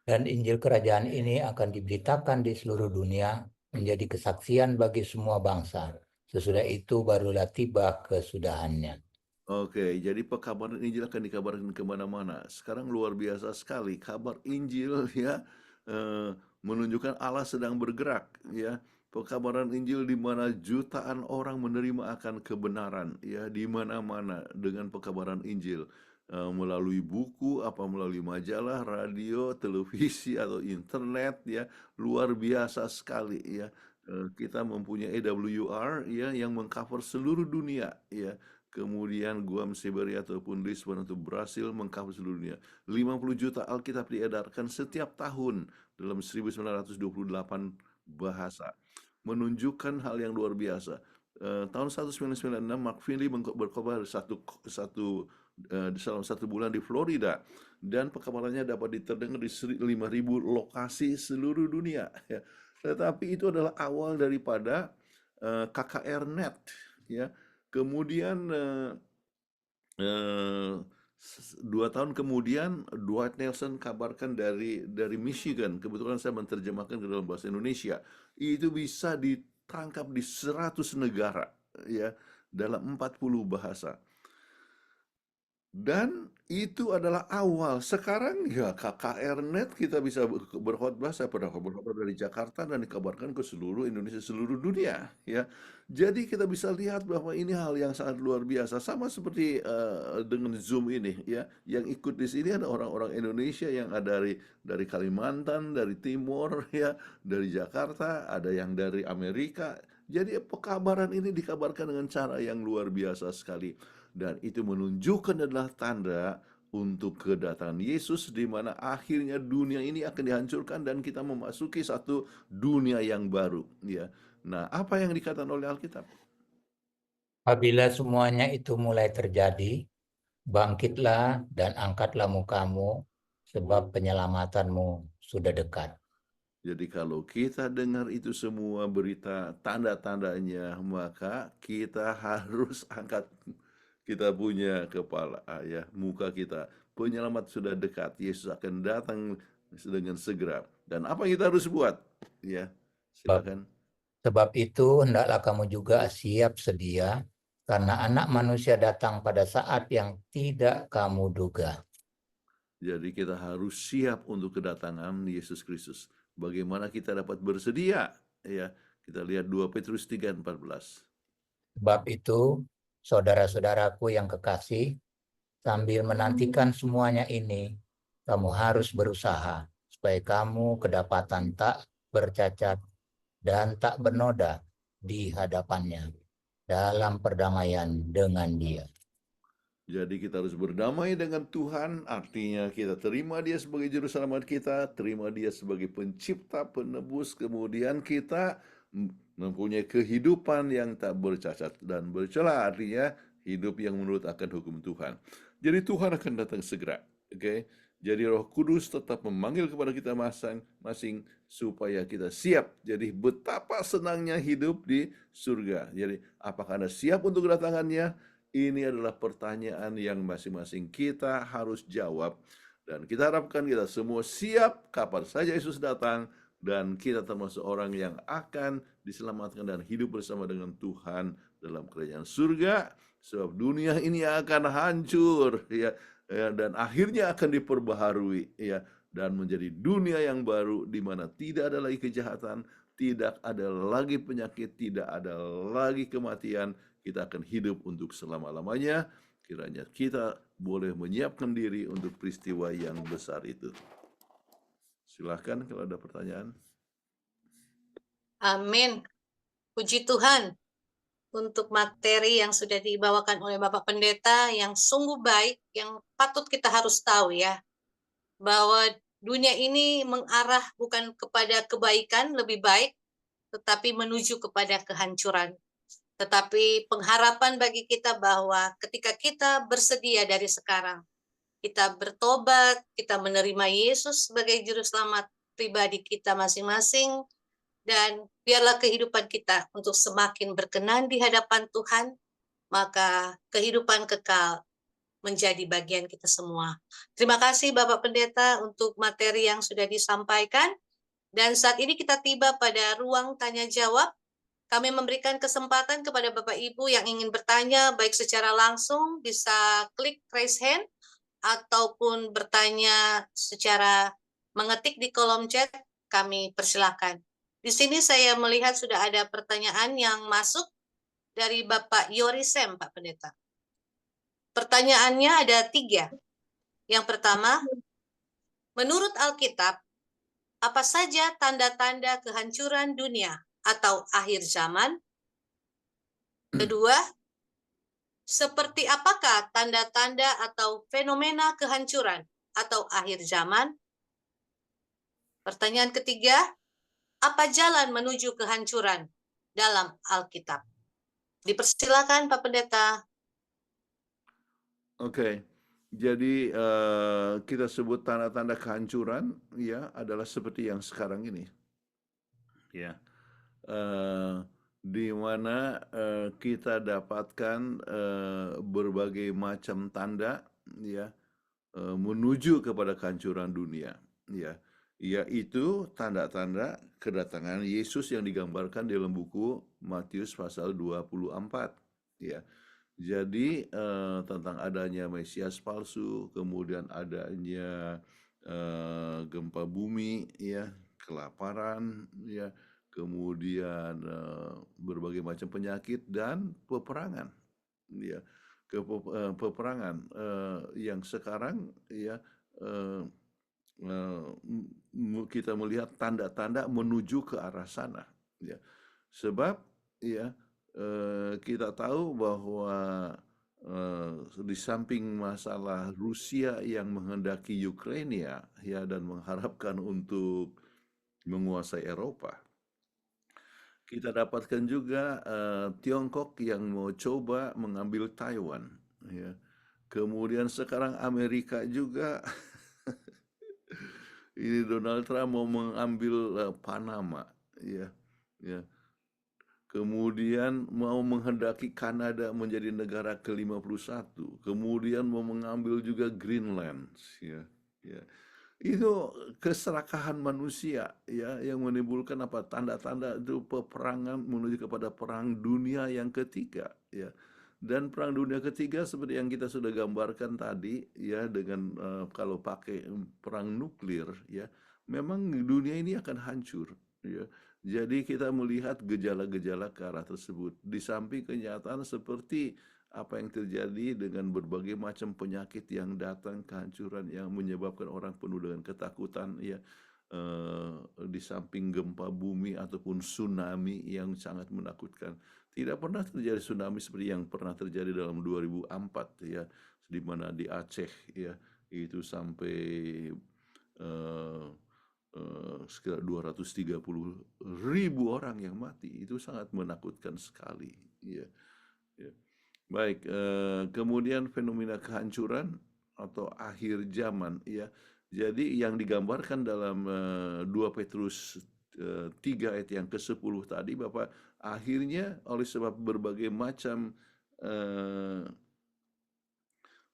Dan Injil Kerajaan ini akan diberitakan di seluruh dunia menjadi kesaksian bagi semua bangsa. Sesudah itu barulah tiba kesudahannya. Oke, jadi pekabaran Injil akan dikabarkan kemana-mana. Sekarang luar biasa sekali kabar Injil, ya, menunjukkan Allah sedang bergerak, ya. Pekabaran Injil di mana jutaan orang menerima akan kebenaran, ya, di mana-mana dengan pekabaran Injil. Melalui buku, melalui majalah, radio, televisi atau internet, ya, luar biasa sekali, ya. Kita mempunyai AWR, ya, yang mengcover seluruh dunia, ya. Kemudian Guam, Siberia ataupun Lisbon atau Brasil mengcover seluruh dunia. 50 juta Alkitab diedarkan setiap tahun dalam 1928 bahasa. Menunjukkan hal yang luar biasa. Tahun 1996 Mark Finley berkhotbah dalam satu bulan di Florida, dan pekabarannya dapat diterdengar di 5.000 lokasi seluruh dunia, ya. Tetapi itu adalah awal daripada KKR Net, ya. Kemudian 2 tahun kemudian Dwight Nelson kabarkan dari Michigan. Kebetulan saya menerjemahkan ke dalam bahasa Indonesia. Itu bisa ditangkap di 100 negara, ya, dalam 40 bahasa. Dan itu adalah awal. Sekarang ya KKR Net kita bisa berkhotbah. Saya pernah berkhotbah dari Jakarta dan dikabarkan ke seluruh Indonesia, seluruh dunia, ya. Jadi kita bisa lihat bahwa ini hal yang sangat luar biasa. Sama seperti dengan Zoom ini, ya. Yang ikut di sini ada orang-orang Indonesia yang ada dari Kalimantan, dari Timur, ya, dari Jakarta, ada yang dari Amerika. Jadi pekabaran ini dikabarkan dengan cara yang luar biasa sekali. Dan itu menunjukkan adalah tanda untuk kedatangan Yesus, di mana akhirnya dunia ini akan dihancurkan dan kita memasuki satu dunia yang baru, ya. Nah, apa yang dikatakan oleh Alkitab? Apabila semuanya itu mulai terjadi, bangkitlah dan angkatlah mukamu, sebab penyelamatanmu sudah dekat. Jadi kalau kita dengar itu semua berita tanda-tandanya, maka kita harus angkat kita punya kepala, ya, muka kita. Penyelamat sudah dekat. Yesus akan datang dengan segera. Dan apa yang kita harus buat? Ya, silakan. Sebab itu hendaklah kamu juga siap sedia, karena Anak Manusia datang pada saat yang tidak kamu duga. Jadi kita harus siap untuk kedatangan Yesus Kristus. Bagaimana kita dapat bersedia? Ya, kita lihat 2 Petrus 3:14. Sebab itu, saudara-saudaraku yang kekasih, sambil menantikan semuanya ini, kamu harus berusaha supaya kamu kedapatan tak bercacat dan tak bernoda di hadapannya dalam perdamaian dengan Dia. Jadi kita harus berdamai dengan Tuhan, artinya kita terima Dia sebagai juru selamat kita, terima Dia sebagai pencipta, penebus, kemudian kita mempunyai kehidupan yang tak bercacat dan bercela, artinya hidup yang menurut akan hukum Tuhan. Jadi Tuhan akan datang segera, oke? Jadi Roh Kudus tetap memanggil kepada kita masing-masing supaya kita siap. Jadi betapa senangnya hidup di surga. Jadi apakah Anda siap untuk kedatangannya? Ini adalah pertanyaan yang masing-masing kita harus jawab. Dan kita harapkan kita semua siap kapan saja Yesus datang, dan kita termasuk orang yang akan diselamatkan dan hidup bersama dengan Tuhan dalam kerajaan surga, sebab dunia ini akan hancur, ya, dan akhirnya akan diperbaharui, ya, dan menjadi dunia yang baru di mana tidak ada lagi kejahatan, tidak ada lagi penyakit, tidak ada lagi kematian. Kita akan hidup untuk selama-lamanya. Kiranya kita boleh menyiapkan diri untuk peristiwa yang besar itu. Silahkan kalau ada pertanyaan. Amin. Puji Tuhan untuk materi yang sudah dibawakan oleh Bapak Pendeta yang sungguh baik, yang patut kita harus tahu ya, bahwa dunia ini mengarah bukan kepada kebaikan lebih baik, tetapi menuju kepada kehancuran. Tetapi pengharapan bagi kita bahwa ketika kita bersedia dari sekarang, kita bertobat, kita menerima Yesus sebagai juru selamat pribadi kita masing-masing, dan biarlah kehidupan kita untuk semakin berkenan di hadapan Tuhan, maka kehidupan kekal menjadi bagian kita semua. Terima kasih Bapak Pendeta untuk materi yang sudah disampaikan. Dan saat ini kita tiba pada ruang tanya jawab. Kami memberikan kesempatan kepada Bapak Ibu yang ingin bertanya, baik secara langsung bisa klik raise hand, ataupun bertanya secara mengetik di kolom chat, kami persilakan. Di sini saya melihat sudah ada pertanyaan yang masuk dari Bapak Yorisem, Pak Pendeta. Pertanyaannya ada 3. Yang pertama, menurut Alkitab, apa saja tanda-tanda kehancuran dunia atau akhir zaman? Kedua, seperti apakah tanda-tanda atau fenomena kehancuran atau akhir zaman? Pertanyaan ketiga, apa jalan menuju kehancuran dalam Alkitab? Dipersilakan Pak Pendeta. Oke, jadi kita sebut tanda-tanda kehancuran, ya, adalah seperti yang sekarang ini, ya, di mana kita dapatkan berbagai macam tanda, ya, menuju kepada kehancuran dunia, ya, yaitu tanda-tanda kedatangan Yesus yang digambarkan dalam buku Matius pasal 24, ya. Jadi tentang adanya Mesias palsu, kemudian adanya gempa bumi, ya, kelaparan, ya, kemudian berbagai macam penyakit dan peperangan, ya, peperangan yang sekarang, ya, kita melihat tanda-tanda menuju ke arah sana, ya, sebab, ya, kita tahu bahwa di samping masalah Rusia yang menghendaki Ukraina, ya, dan mengharapkan untuk menguasai Eropa, kita dapatkan juga Tiongkok yang mau coba mengambil Taiwan, ya. Kemudian sekarang Amerika juga ini Donald Trump mau mengambil Panama, ya, ya. Kemudian mau menghendaki Kanada menjadi negara ke-51, kemudian mau mengambil juga Greenland, ya, ya. Itu keserakahan manusia, ya, yang menimbulkan apa, tanda-tanda itu peperangan menuju kepada perang dunia yang ketiga, ya. Dan perang dunia ketiga seperti yang kita sudah gambarkan tadi, ya, dengan kalau pakai perang nuklir, ya, memang dunia ini akan hancur, ya. Jadi kita melihat gejala-gejala ke arah tersebut. Di samping kenyataan seperti apa yang terjadi dengan berbagai macam penyakit yang datang, kehancuran yang menyebabkan orang penuh dengan ketakutan, ya, di samping gempa bumi ataupun tsunami yang sangat menakutkan. Tidak pernah terjadi tsunami seperti yang pernah terjadi dalam 2004, ya, di mana di Aceh, ya, itu sampai sekitar 230.000 orang yang mati. Itu sangat menakutkan sekali, ya, ya. Baik, kemudian fenomena kehancuran atau akhir zaman, ya. Jadi yang digambarkan dalam 2 Petrus 3 ayat yang ke-10 tadi, bahwa akhirnya oleh sebab berbagai macam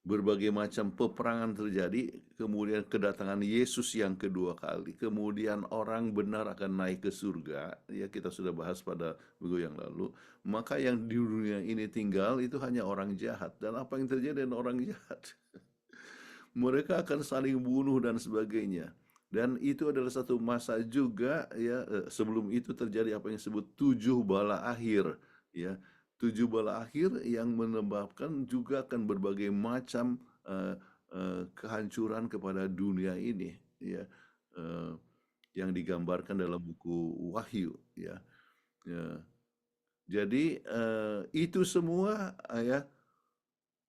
berbagai macam peperangan terjadi, kemudian kedatangan Yesus yang kedua kali, kemudian orang benar akan naik ke surga, ya kita sudah bahas pada minggu yang lalu, maka yang di dunia ini tinggal itu hanya orang jahat. Dan apa yang terjadi dengan orang jahat? Mereka akan saling bunuh dan sebagainya. Dan itu adalah satu masa juga ya, sebelum itu terjadi apa yang disebut 7 bala akhir, ya. 7 bala akhir yang menyebabkan juga akan berbagai macam kehancuran kepada dunia ini, ya. Yang digambarkan dalam buku Wahyu, ya. Ya. Jadi itu semua ya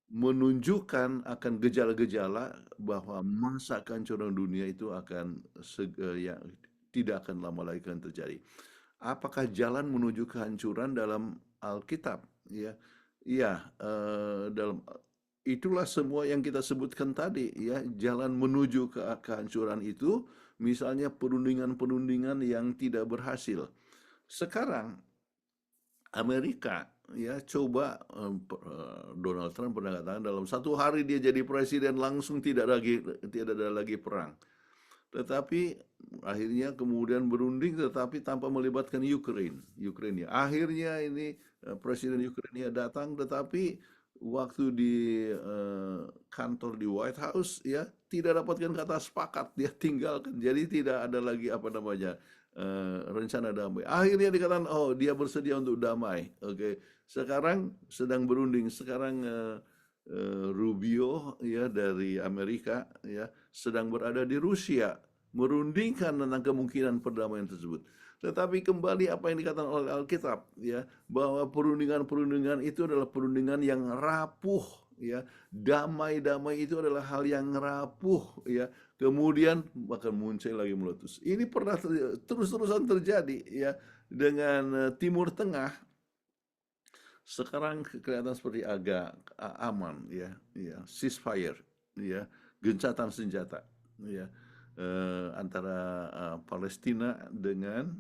menunjukkan akan gejala-gejala bahwa masa kehancuran dunia itu akan ya, tidak akan lama lagi akan terjadi. Apakah jalan menuju kehancuran dalam Alkitab? Ya, ya, dalam itulah semua yang kita sebutkan tadi. Ya, jalan menuju ke kehancuran itu, misalnya perundingan-perundingan yang tidak berhasil. Sekarang Amerika ya coba Donald Trump pernah katakan dalam 1 hari dia jadi presiden langsung tidak ada lagi perang. Tetapi akhirnya kemudian berunding tetapi tanpa melibatkan Ukraina. Akhirnya ini presiden Ukraina datang tetapi waktu di kantor di White House ya tidak dapatkan kata sepakat, dia tinggalkan. Jadi tidak ada lagi apa namanya rencana damai. Akhirnya dikatakan oh dia bersedia untuk damai. Oke. Sekarang sedang berunding. Sekarang Rubio ya dari Amerika ya sedang berada di Rusia merundingkan tentang kemungkinan perdamaian tersebut. Tetapi kembali apa yang dikatakan oleh Alkitab ya bahwa perundingan-perundingan itu adalah perundingan yang rapuh ya. Damai-damai itu adalah hal yang rapuh ya. Kemudian bahkan muncul lagi meletus. Ini pernah terus-terusan terjadi ya dengan Timur Tengah. Sekarang kelihatan seperti agak aman ya, ya ceasefire, ya gencatan senjata, ya antara Palestina dengan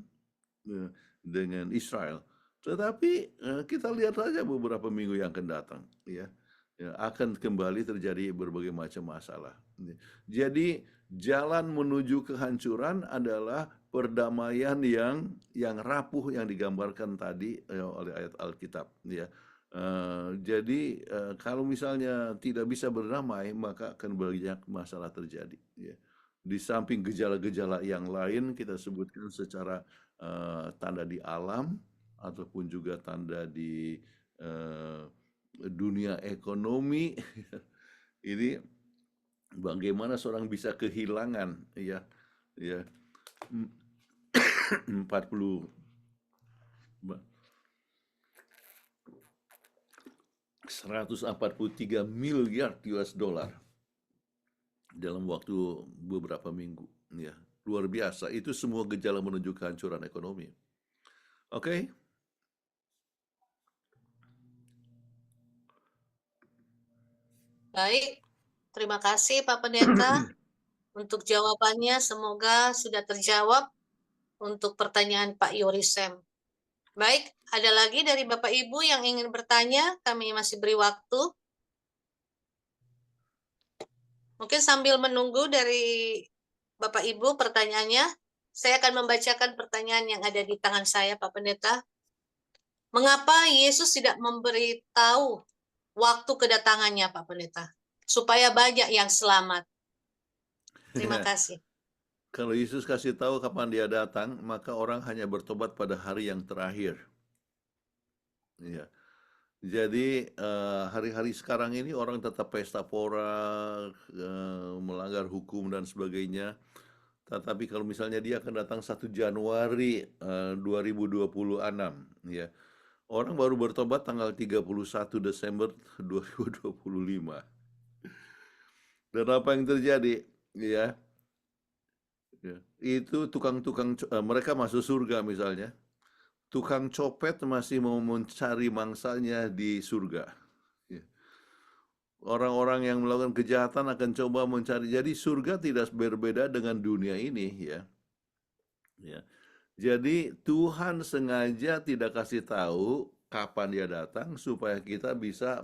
Israel. Tetapi kita lihat saja beberapa minggu yang akan datang, ya, ya akan kembali terjadi berbagai macam masalah. Jadi jalan menuju kehancuran adalah perdamaian yang rapuh yang digambarkan tadi oleh ayat Alkitab ya. Jadi kalau misalnya tidak bisa berdamai maka akan banyak masalah terjadi ya. Di samping gejala-gejala yang lain kita sebutkan secara tanda di alam ataupun juga tanda di dunia ekonomi ini bagaimana seorang bisa kehilangan ya 143 miliar US dollar dalam waktu beberapa minggu ya. Luar biasa, itu semua gejala menuju kehancuran ekonomi. Oke. Baik, terima kasih Pak Pendeta untuk jawabannya. Semoga sudah terjawab untuk pertanyaan Pak Yorisem. Baik, ada lagi dari Bapak Ibu yang ingin bertanya? Kami masih beri waktu. Mungkin sambil menunggu dari Bapak Ibu pertanyaannya, saya akan membacakan pertanyaan yang ada di tangan saya, Pak Pendeta. Mengapa Yesus tidak memberitahu waktu kedatangannya, Pak Pendeta, supaya banyak yang selamat? Terima kasih. Kalau Yesus kasih tahu kapan dia datang, maka orang hanya bertobat pada hari yang terakhir. Ya. Jadi hari-hari sekarang ini orang tetap pesta pora, melanggar hukum dan sebagainya. Tetapi kalau misalnya dia akan datang 1 Januari 2026, ya. Orang baru bertobat tanggal 31 Desember 2025. Dan apa yang terjadi? Ya, itu tukang-tukang mereka masuk surga misalnya. Tukang copet masih mau mencari mangsanya di surga. Orang-orang yang melakukan kejahatan akan coba mencari. Jadi surga tidak berbeda dengan dunia ini ya. Ya. Jadi Tuhan sengaja tidak kasih tahu kapan dia datang supaya kita bisa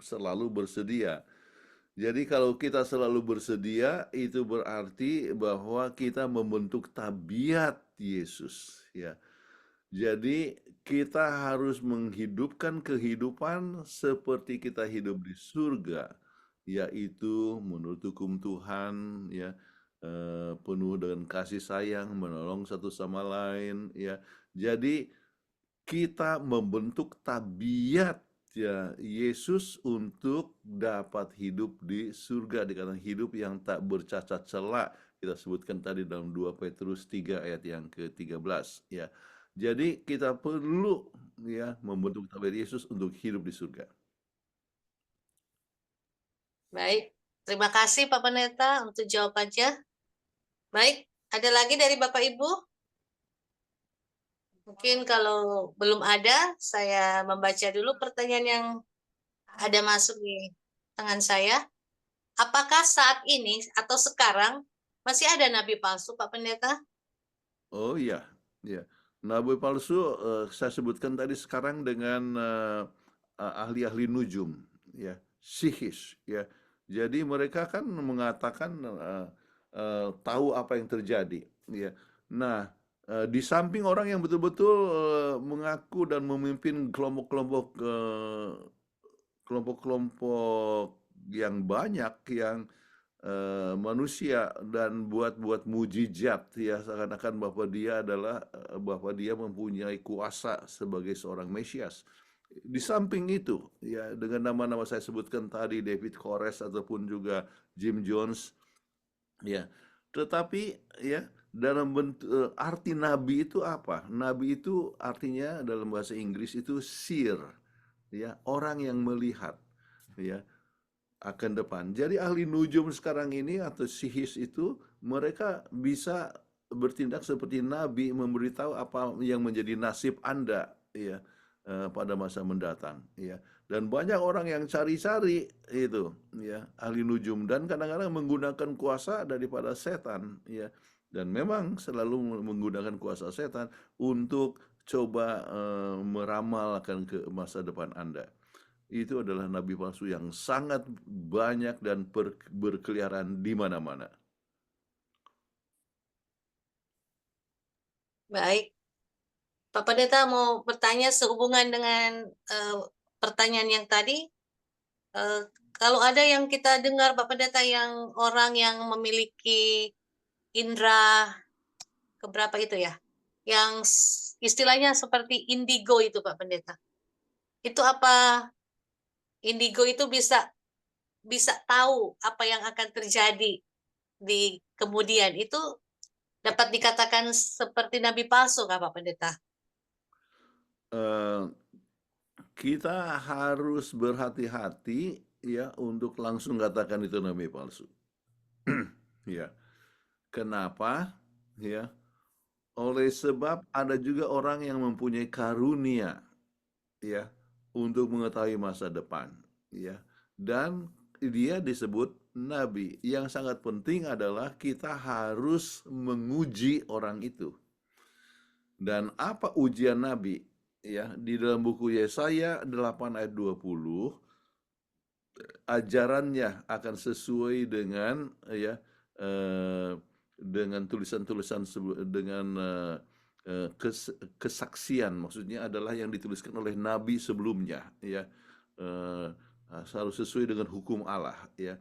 selalu bersedia. Jadi kalau kita selalu bersedia, itu berarti bahwa kita membentuk tabiat Yesus, ya. Jadi kita harus menghidupkan kehidupan seperti kita hidup di surga, yaitu menurut hukum Tuhan, ya, penuh dengan kasih sayang, menolong satu sama lain, ya. Jadi kita membentuk tabiat ya Yesus untuk dapat hidup di surga, dikatakan hidup yang tak bercacat celah. Kita sebutkan tadi dalam 2 Petrus 3 ayat yang ke-13 ya. Jadi kita perlu ya membentuk tabiat Yesus untuk hidup di surga. Baik, terima kasih Pak Pendeta untuk jawabannya. Baik, ada lagi dari Bapak Ibu? Mungkin kalau belum ada, saya membaca dulu pertanyaan yang ada masuk di tangan saya. Apakah saat ini atau sekarang masih ada nabi palsu, Pak Pendeta? Oh iya, ya. Nabi palsu saya sebutkan tadi sekarang dengan ahli-ahli nujum, ya, sihis, ya. Jadi mereka kan mengatakan tahu apa yang terjadi, ya. Nah, di samping orang yang betul-betul mengaku dan memimpin kelompok-kelompok yang banyak yang manusia dan buat mujizat ya seakan-akan bahwa dia mempunyai kuasa sebagai seorang Mesias. Di samping itu ya dengan nama-nama saya sebutkan tadi David Koresh ataupun juga Jim Jones ya. Tetapi ya dalam bentuk arti nabi itu apa? Nabi itu artinya dalam bahasa Inggris itu seer ya, orang yang melihat ya akan depan. Jadi ahli nujum sekarang ini atau sihis itu mereka bisa bertindak seperti nabi memberitahu apa yang menjadi nasib Anda ya pada masa mendatang ya. Dan banyak orang yang cari-cari itu ya ahli nujum dan kadang-kadang menggunakan kuasa daripada setan ya. Dan memang selalu menggunakan kuasa setan untuk coba meramalkan ke masa depan Anda. Itu adalah nabi palsu yang sangat banyak dan berkeliaran di mana-mana. Baik, Pak Pendeta mau bertanya sehubungan dengan pertanyaan yang tadi. Kalau ada yang kita dengar Pak Pendeta yang orang yang memiliki indera keberapa itu ya, yang istilahnya seperti indigo itu Pak Pendeta. Itu apa indigo itu bisa tahu apa yang akan terjadi di kemudian itu dapat dikatakan seperti nabi palsu kah Pak Pendeta? Eh, kita harus berhati-hati ya untuk langsung katakan itu nabi palsu. Ya. Kenapa? Ya. Oleh sebab ada juga orang yang mempunyai karunia ya untuk mengetahui masa depan ya. Dan dia disebut nabi. Yang sangat penting adalah kita harus menguji orang itu. Dan apa ujian nabi? Ya, di dalam buku Yesaya 8 ayat 20 ajarannya akan sesuai dengan ya dengan tulisan-tulisan dengan kesaksian, maksudnya adalah yang dituliskan oleh nabi sebelumnya ya, harus sesuai dengan hukum Allah ya.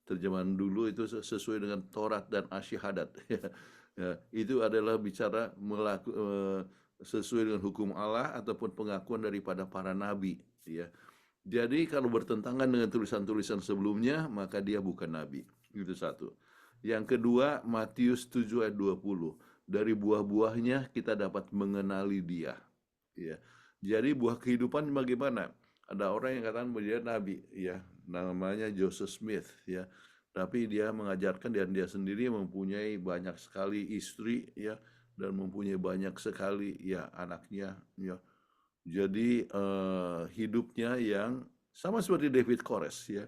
Terjemahan dulu itu sesuai dengan Taurat dan Asyahadat ya. Ya, itu adalah bicara sesuai dengan hukum Allah ataupun pengakuan daripada para nabi ya. Jadi kalau bertentangan dengan tulisan-tulisan sebelumnya, maka dia bukan nabi. Itu satu. Yang kedua, Matius 7 ayat 20. Dari buah-buahnya kita dapat mengenali dia. Ya. Jadi buah kehidupan bagaimana? Ada orang yang katakan dia nabi, ya, namanya Joseph Smith, ya. Tapi dia mengajarkan dan dia sendiri mempunyai banyak sekali istri, ya, dan mempunyai banyak sekali ya anaknya, ya. Jadi hidupnya yang sama seperti David Koresh ya.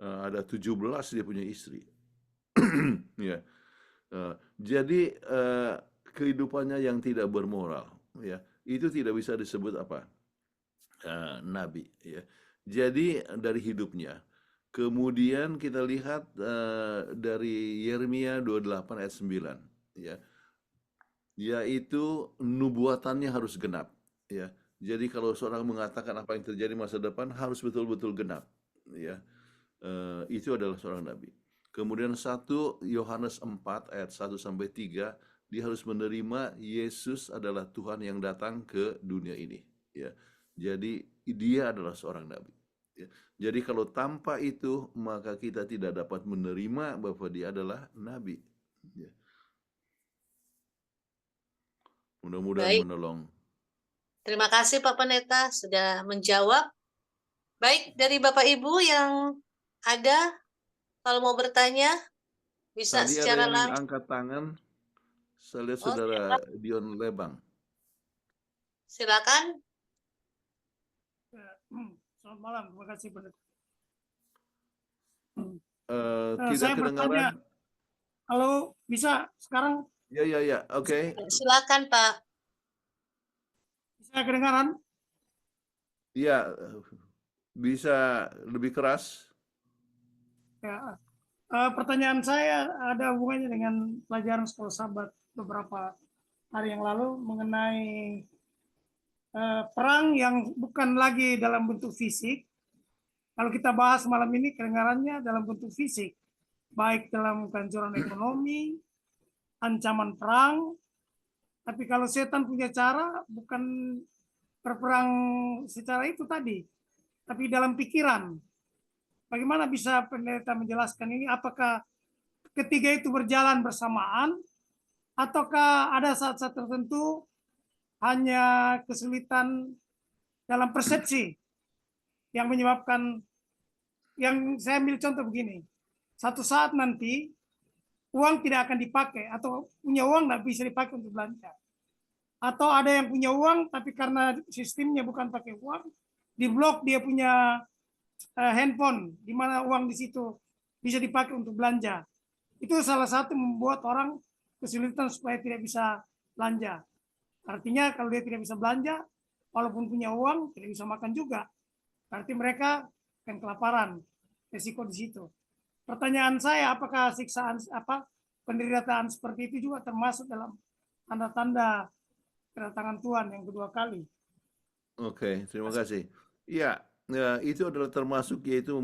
Ada 17 dia punya istri. Ya. Jadi kehidupannya yang tidak bermoral ya. Itu tidak bisa disebut apa? Nabi ya. Jadi dari hidupnya. Kemudian kita lihat dari Yeremia 28 ayat 9, ya, yaitu nubuatannya harus genap, ya. Jadi kalau seorang mengatakan apa yang terjadi masa depan harus betul-betul genap, ya. Itu adalah seorang nabi. Kemudian 1 Yohanes 4 ayat 1 sampai 3, dia harus menerima Yesus adalah Tuhan yang datang ke dunia ini, ya. Jadi dia adalah seorang nabi. Ya. Jadi kalau tanpa itu maka kita tidak dapat menerima bahwa dia adalah nabi. Ya. Mudah-mudahan Baik, menolong. terima kasih Pak Pendeta sudah menjawab. Baik, dari Bapak Ibu yang ada, kalau mau bertanya, bisa Tadi ada secara yang langsung. angkat tangan, saya lihat Oh, saudara Dion Lebang. silakan. Selamat malam, terima kasih Pendeta. Tidak Saya bertanya, kedengaran. kalau bisa sekarang Ya, oke. Silakan Pak. bisa kedengaran? Ya, bisa lebih keras. Ya, pertanyaan saya ada hubungannya dengan pelajaran sekolah Sabat beberapa hari yang lalu mengenai perang yang bukan lagi dalam bentuk fisik. Kalau kita bahas malam ini kedengarannya dalam bentuk fisik, baik dalam kehancuran ekonomi, ancaman perang. Tapi kalau setan punya cara bukan berperang secara itu tadi, tapi dalam pikiran. Bagaimana bisa pendeta menjelaskan ini? Apakah ketiga itu berjalan bersamaan, ataukah ada saat-saat tertentu hanya kesulitan dalam persepsi yang menyebabkan, yang saya ambil contoh begini, satu saat nanti uang tidak akan dipakai atau punya uang tidak bisa dipakai untuk belanja. Atau ada yang punya uang tapi karena sistemnya bukan pakai uang, diblok dia punya handphone di mana uang di situ bisa dipakai untuk belanja. Itu salah satu membuat orang kesulitan supaya tidak bisa belanja. Artinya kalau dia tidak bisa belanja, walaupun punya uang tidak bisa makan juga. Berarti mereka akan kelaparan. Resiko di situ. Pertanyaan saya, apakah siksaan penderitaan seperti itu juga termasuk dalam tanda-tanda kedatangan Tuhan yang kedua kali? Oke, terima kasih. Ya, itu adalah termasuk yaitu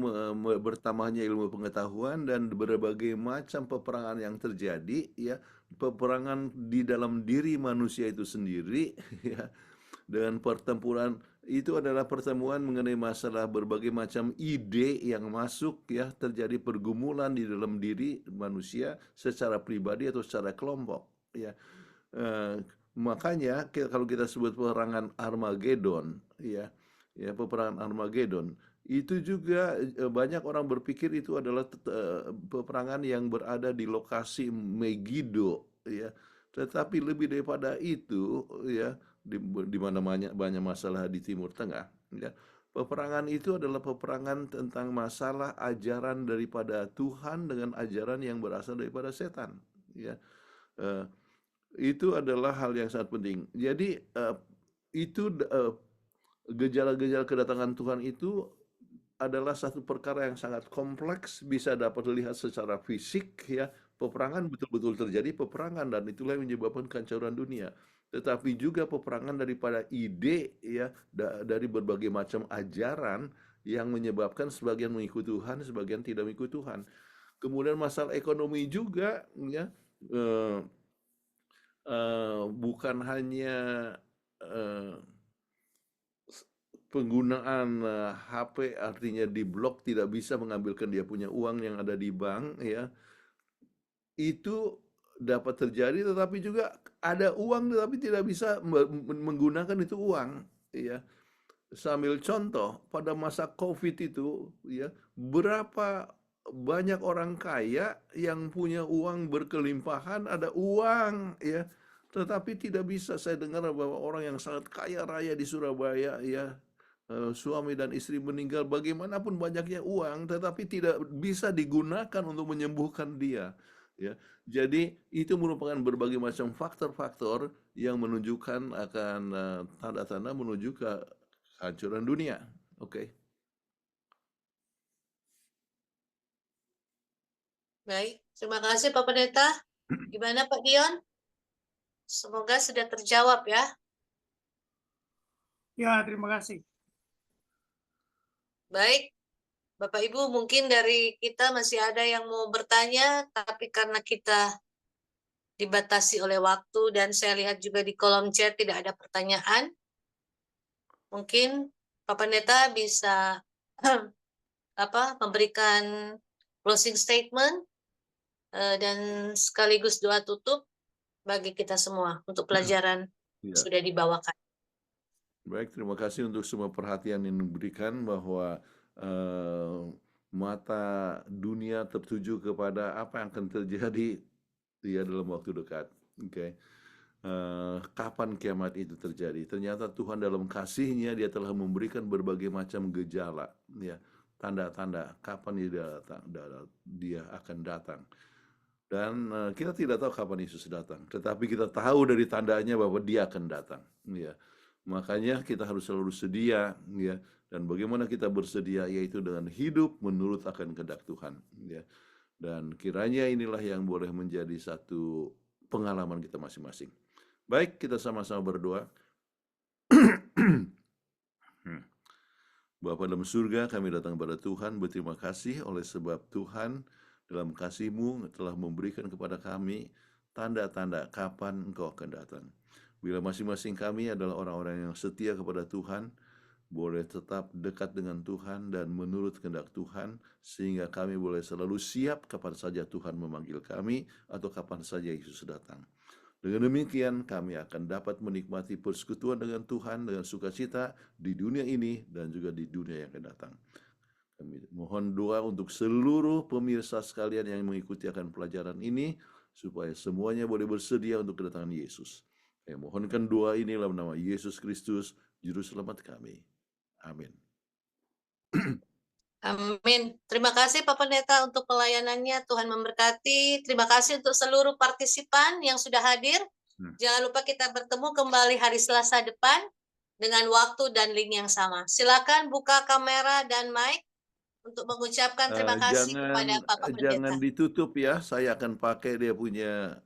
bertambahnya ilmu pengetahuan dan berbagai macam peperangan yang terjadi, ya, peperangan di dalam diri manusia itu sendiri, ya, dengan pertempuran itu adalah pertemuan mengenai masalah berbagai macam ide yang masuk, ya, terjadi pergumulan di dalam diri manusia secara pribadi atau secara kelompok, ya. Makanya kalau kita sebut peperangan Armageddon, ya, peperangan Armageddon itu juga banyak orang berpikir itu adalah peperangan yang berada di lokasi Megiddo, ya. Tetapi lebih daripada itu, ya, di mana banyak masalah di Timur Tengah, ya. Peperangan itu adalah peperangan tentang masalah ajaran daripada Tuhan dengan ajaran yang berasal daripada setan, ya. Itu adalah hal yang sangat penting. Jadi itu gejala-gejala kedatangan Tuhan itu adalah satu perkara yang sangat kompleks, bisa dapat dilihat secara fisik, ya. Peperangan betul-betul terjadi peperangan dan itulah yang menyebabkan kehancuran dunia. Tetapi juga peperangan daripada ide, ya, dari berbagai macam ajaran yang menyebabkan sebagian mengikuti Tuhan, sebagian tidak mengikuti Tuhan. Kemudian masalah ekonomi juga, ya. Bukan hanya penggunaan HP artinya diblok, tidak bisa mengambilkan dia punya uang yang ada di bank, ya. Itu dapat terjadi, tetapi juga ada uang tetapi tidak bisa menggunakan itu uang, ya. Sambil contoh, pada masa COVID itu, ya, berapa banyak orang kaya yang punya uang berkelimpahan, ada uang, ya, tetapi tidak bisa. Saya dengar bahwa orang yang sangat kaya raya di Surabaya, ya, suami dan istri meninggal, bagaimanapun banyaknya uang, tetapi tidak bisa digunakan untuk menyembuhkan dia, ya. Jadi itu merupakan berbagai macam faktor-faktor yang menunjukkan akan tanda-tanda menuju ke kehancuran dunia. Oke. Baik, terima kasih Pak Pendeta. Gimana Pak Dion? Semoga sudah terjawab ya. Ya, terima kasih. Baik, Bapak Ibu, mungkin dari kita masih ada yang mau bertanya, tapi karena kita dibatasi oleh waktu dan saya lihat juga di kolom chat tidak ada pertanyaan, mungkin Pak Pendeta bisa memberikan closing statement dan sekaligus doa tutup bagi kita semua untuk pelajaran Ya. sudah dibawakan. Baik, terima kasih untuk semua perhatian yang diberikan bahwa mata dunia tertuju kepada apa yang akan terjadi dalam waktu dekat. Oke. Kapan kiamat itu terjadi? Ternyata Tuhan dalam kasih-Nya Dia telah memberikan berbagai macam gejala, ya, tanda-tanda kapan dia akan datang. Dan kita tidak tahu kapan Yesus datang, tetapi kita tahu dari tandanya bahwa Dia akan datang, ya. Makanya kita harus selalu sedia, ya. Dan bagaimana kita bersedia, yaitu dengan hidup menurut akan kehendak Tuhan, ya. Dan kiranya inilah yang boleh menjadi satu pengalaman kita masing-masing. Baik, kita sama-sama berdoa. Bapa dalam surga, kami datang kepada Tuhan, berterima kasih oleh sebab Tuhan dalam kasih-Mu telah memberikan kepada kami tanda-tanda kapan Engkau akan datang. Bila masing-masing kami adalah orang-orang yang setia kepada Tuhan, boleh tetap dekat dengan Tuhan dan menurut kehendak Tuhan, sehingga kami boleh selalu siap kapan saja Tuhan memanggil kami atau kapan saja Yesus datang. Dengan demikian kami akan dapat menikmati persekutuan dengan Tuhan dengan sukacita di dunia ini dan juga di dunia yang akan datang. Kami mohon doa untuk seluruh pemirsa sekalian yang mengikuti akan pelajaran ini, supaya semuanya boleh bersedia untuk kedatangan Yesus. Kami mohonkan doa ini dalam nama Yesus Kristus, Juru Selamat kami. Amin. Amin. Terima kasih Pak Pendeta untuk pelayanannya. Tuhan memberkati. Terima kasih untuk seluruh partisipan yang sudah hadir. Jangan lupa kita bertemu kembali hari Selasa depan dengan waktu dan link yang sama. Silakan buka kamera dan mic untuk mengucapkan terima kasih kepada Bapak Pendeta. Jangan ditutup ya, saya akan pakai dia punya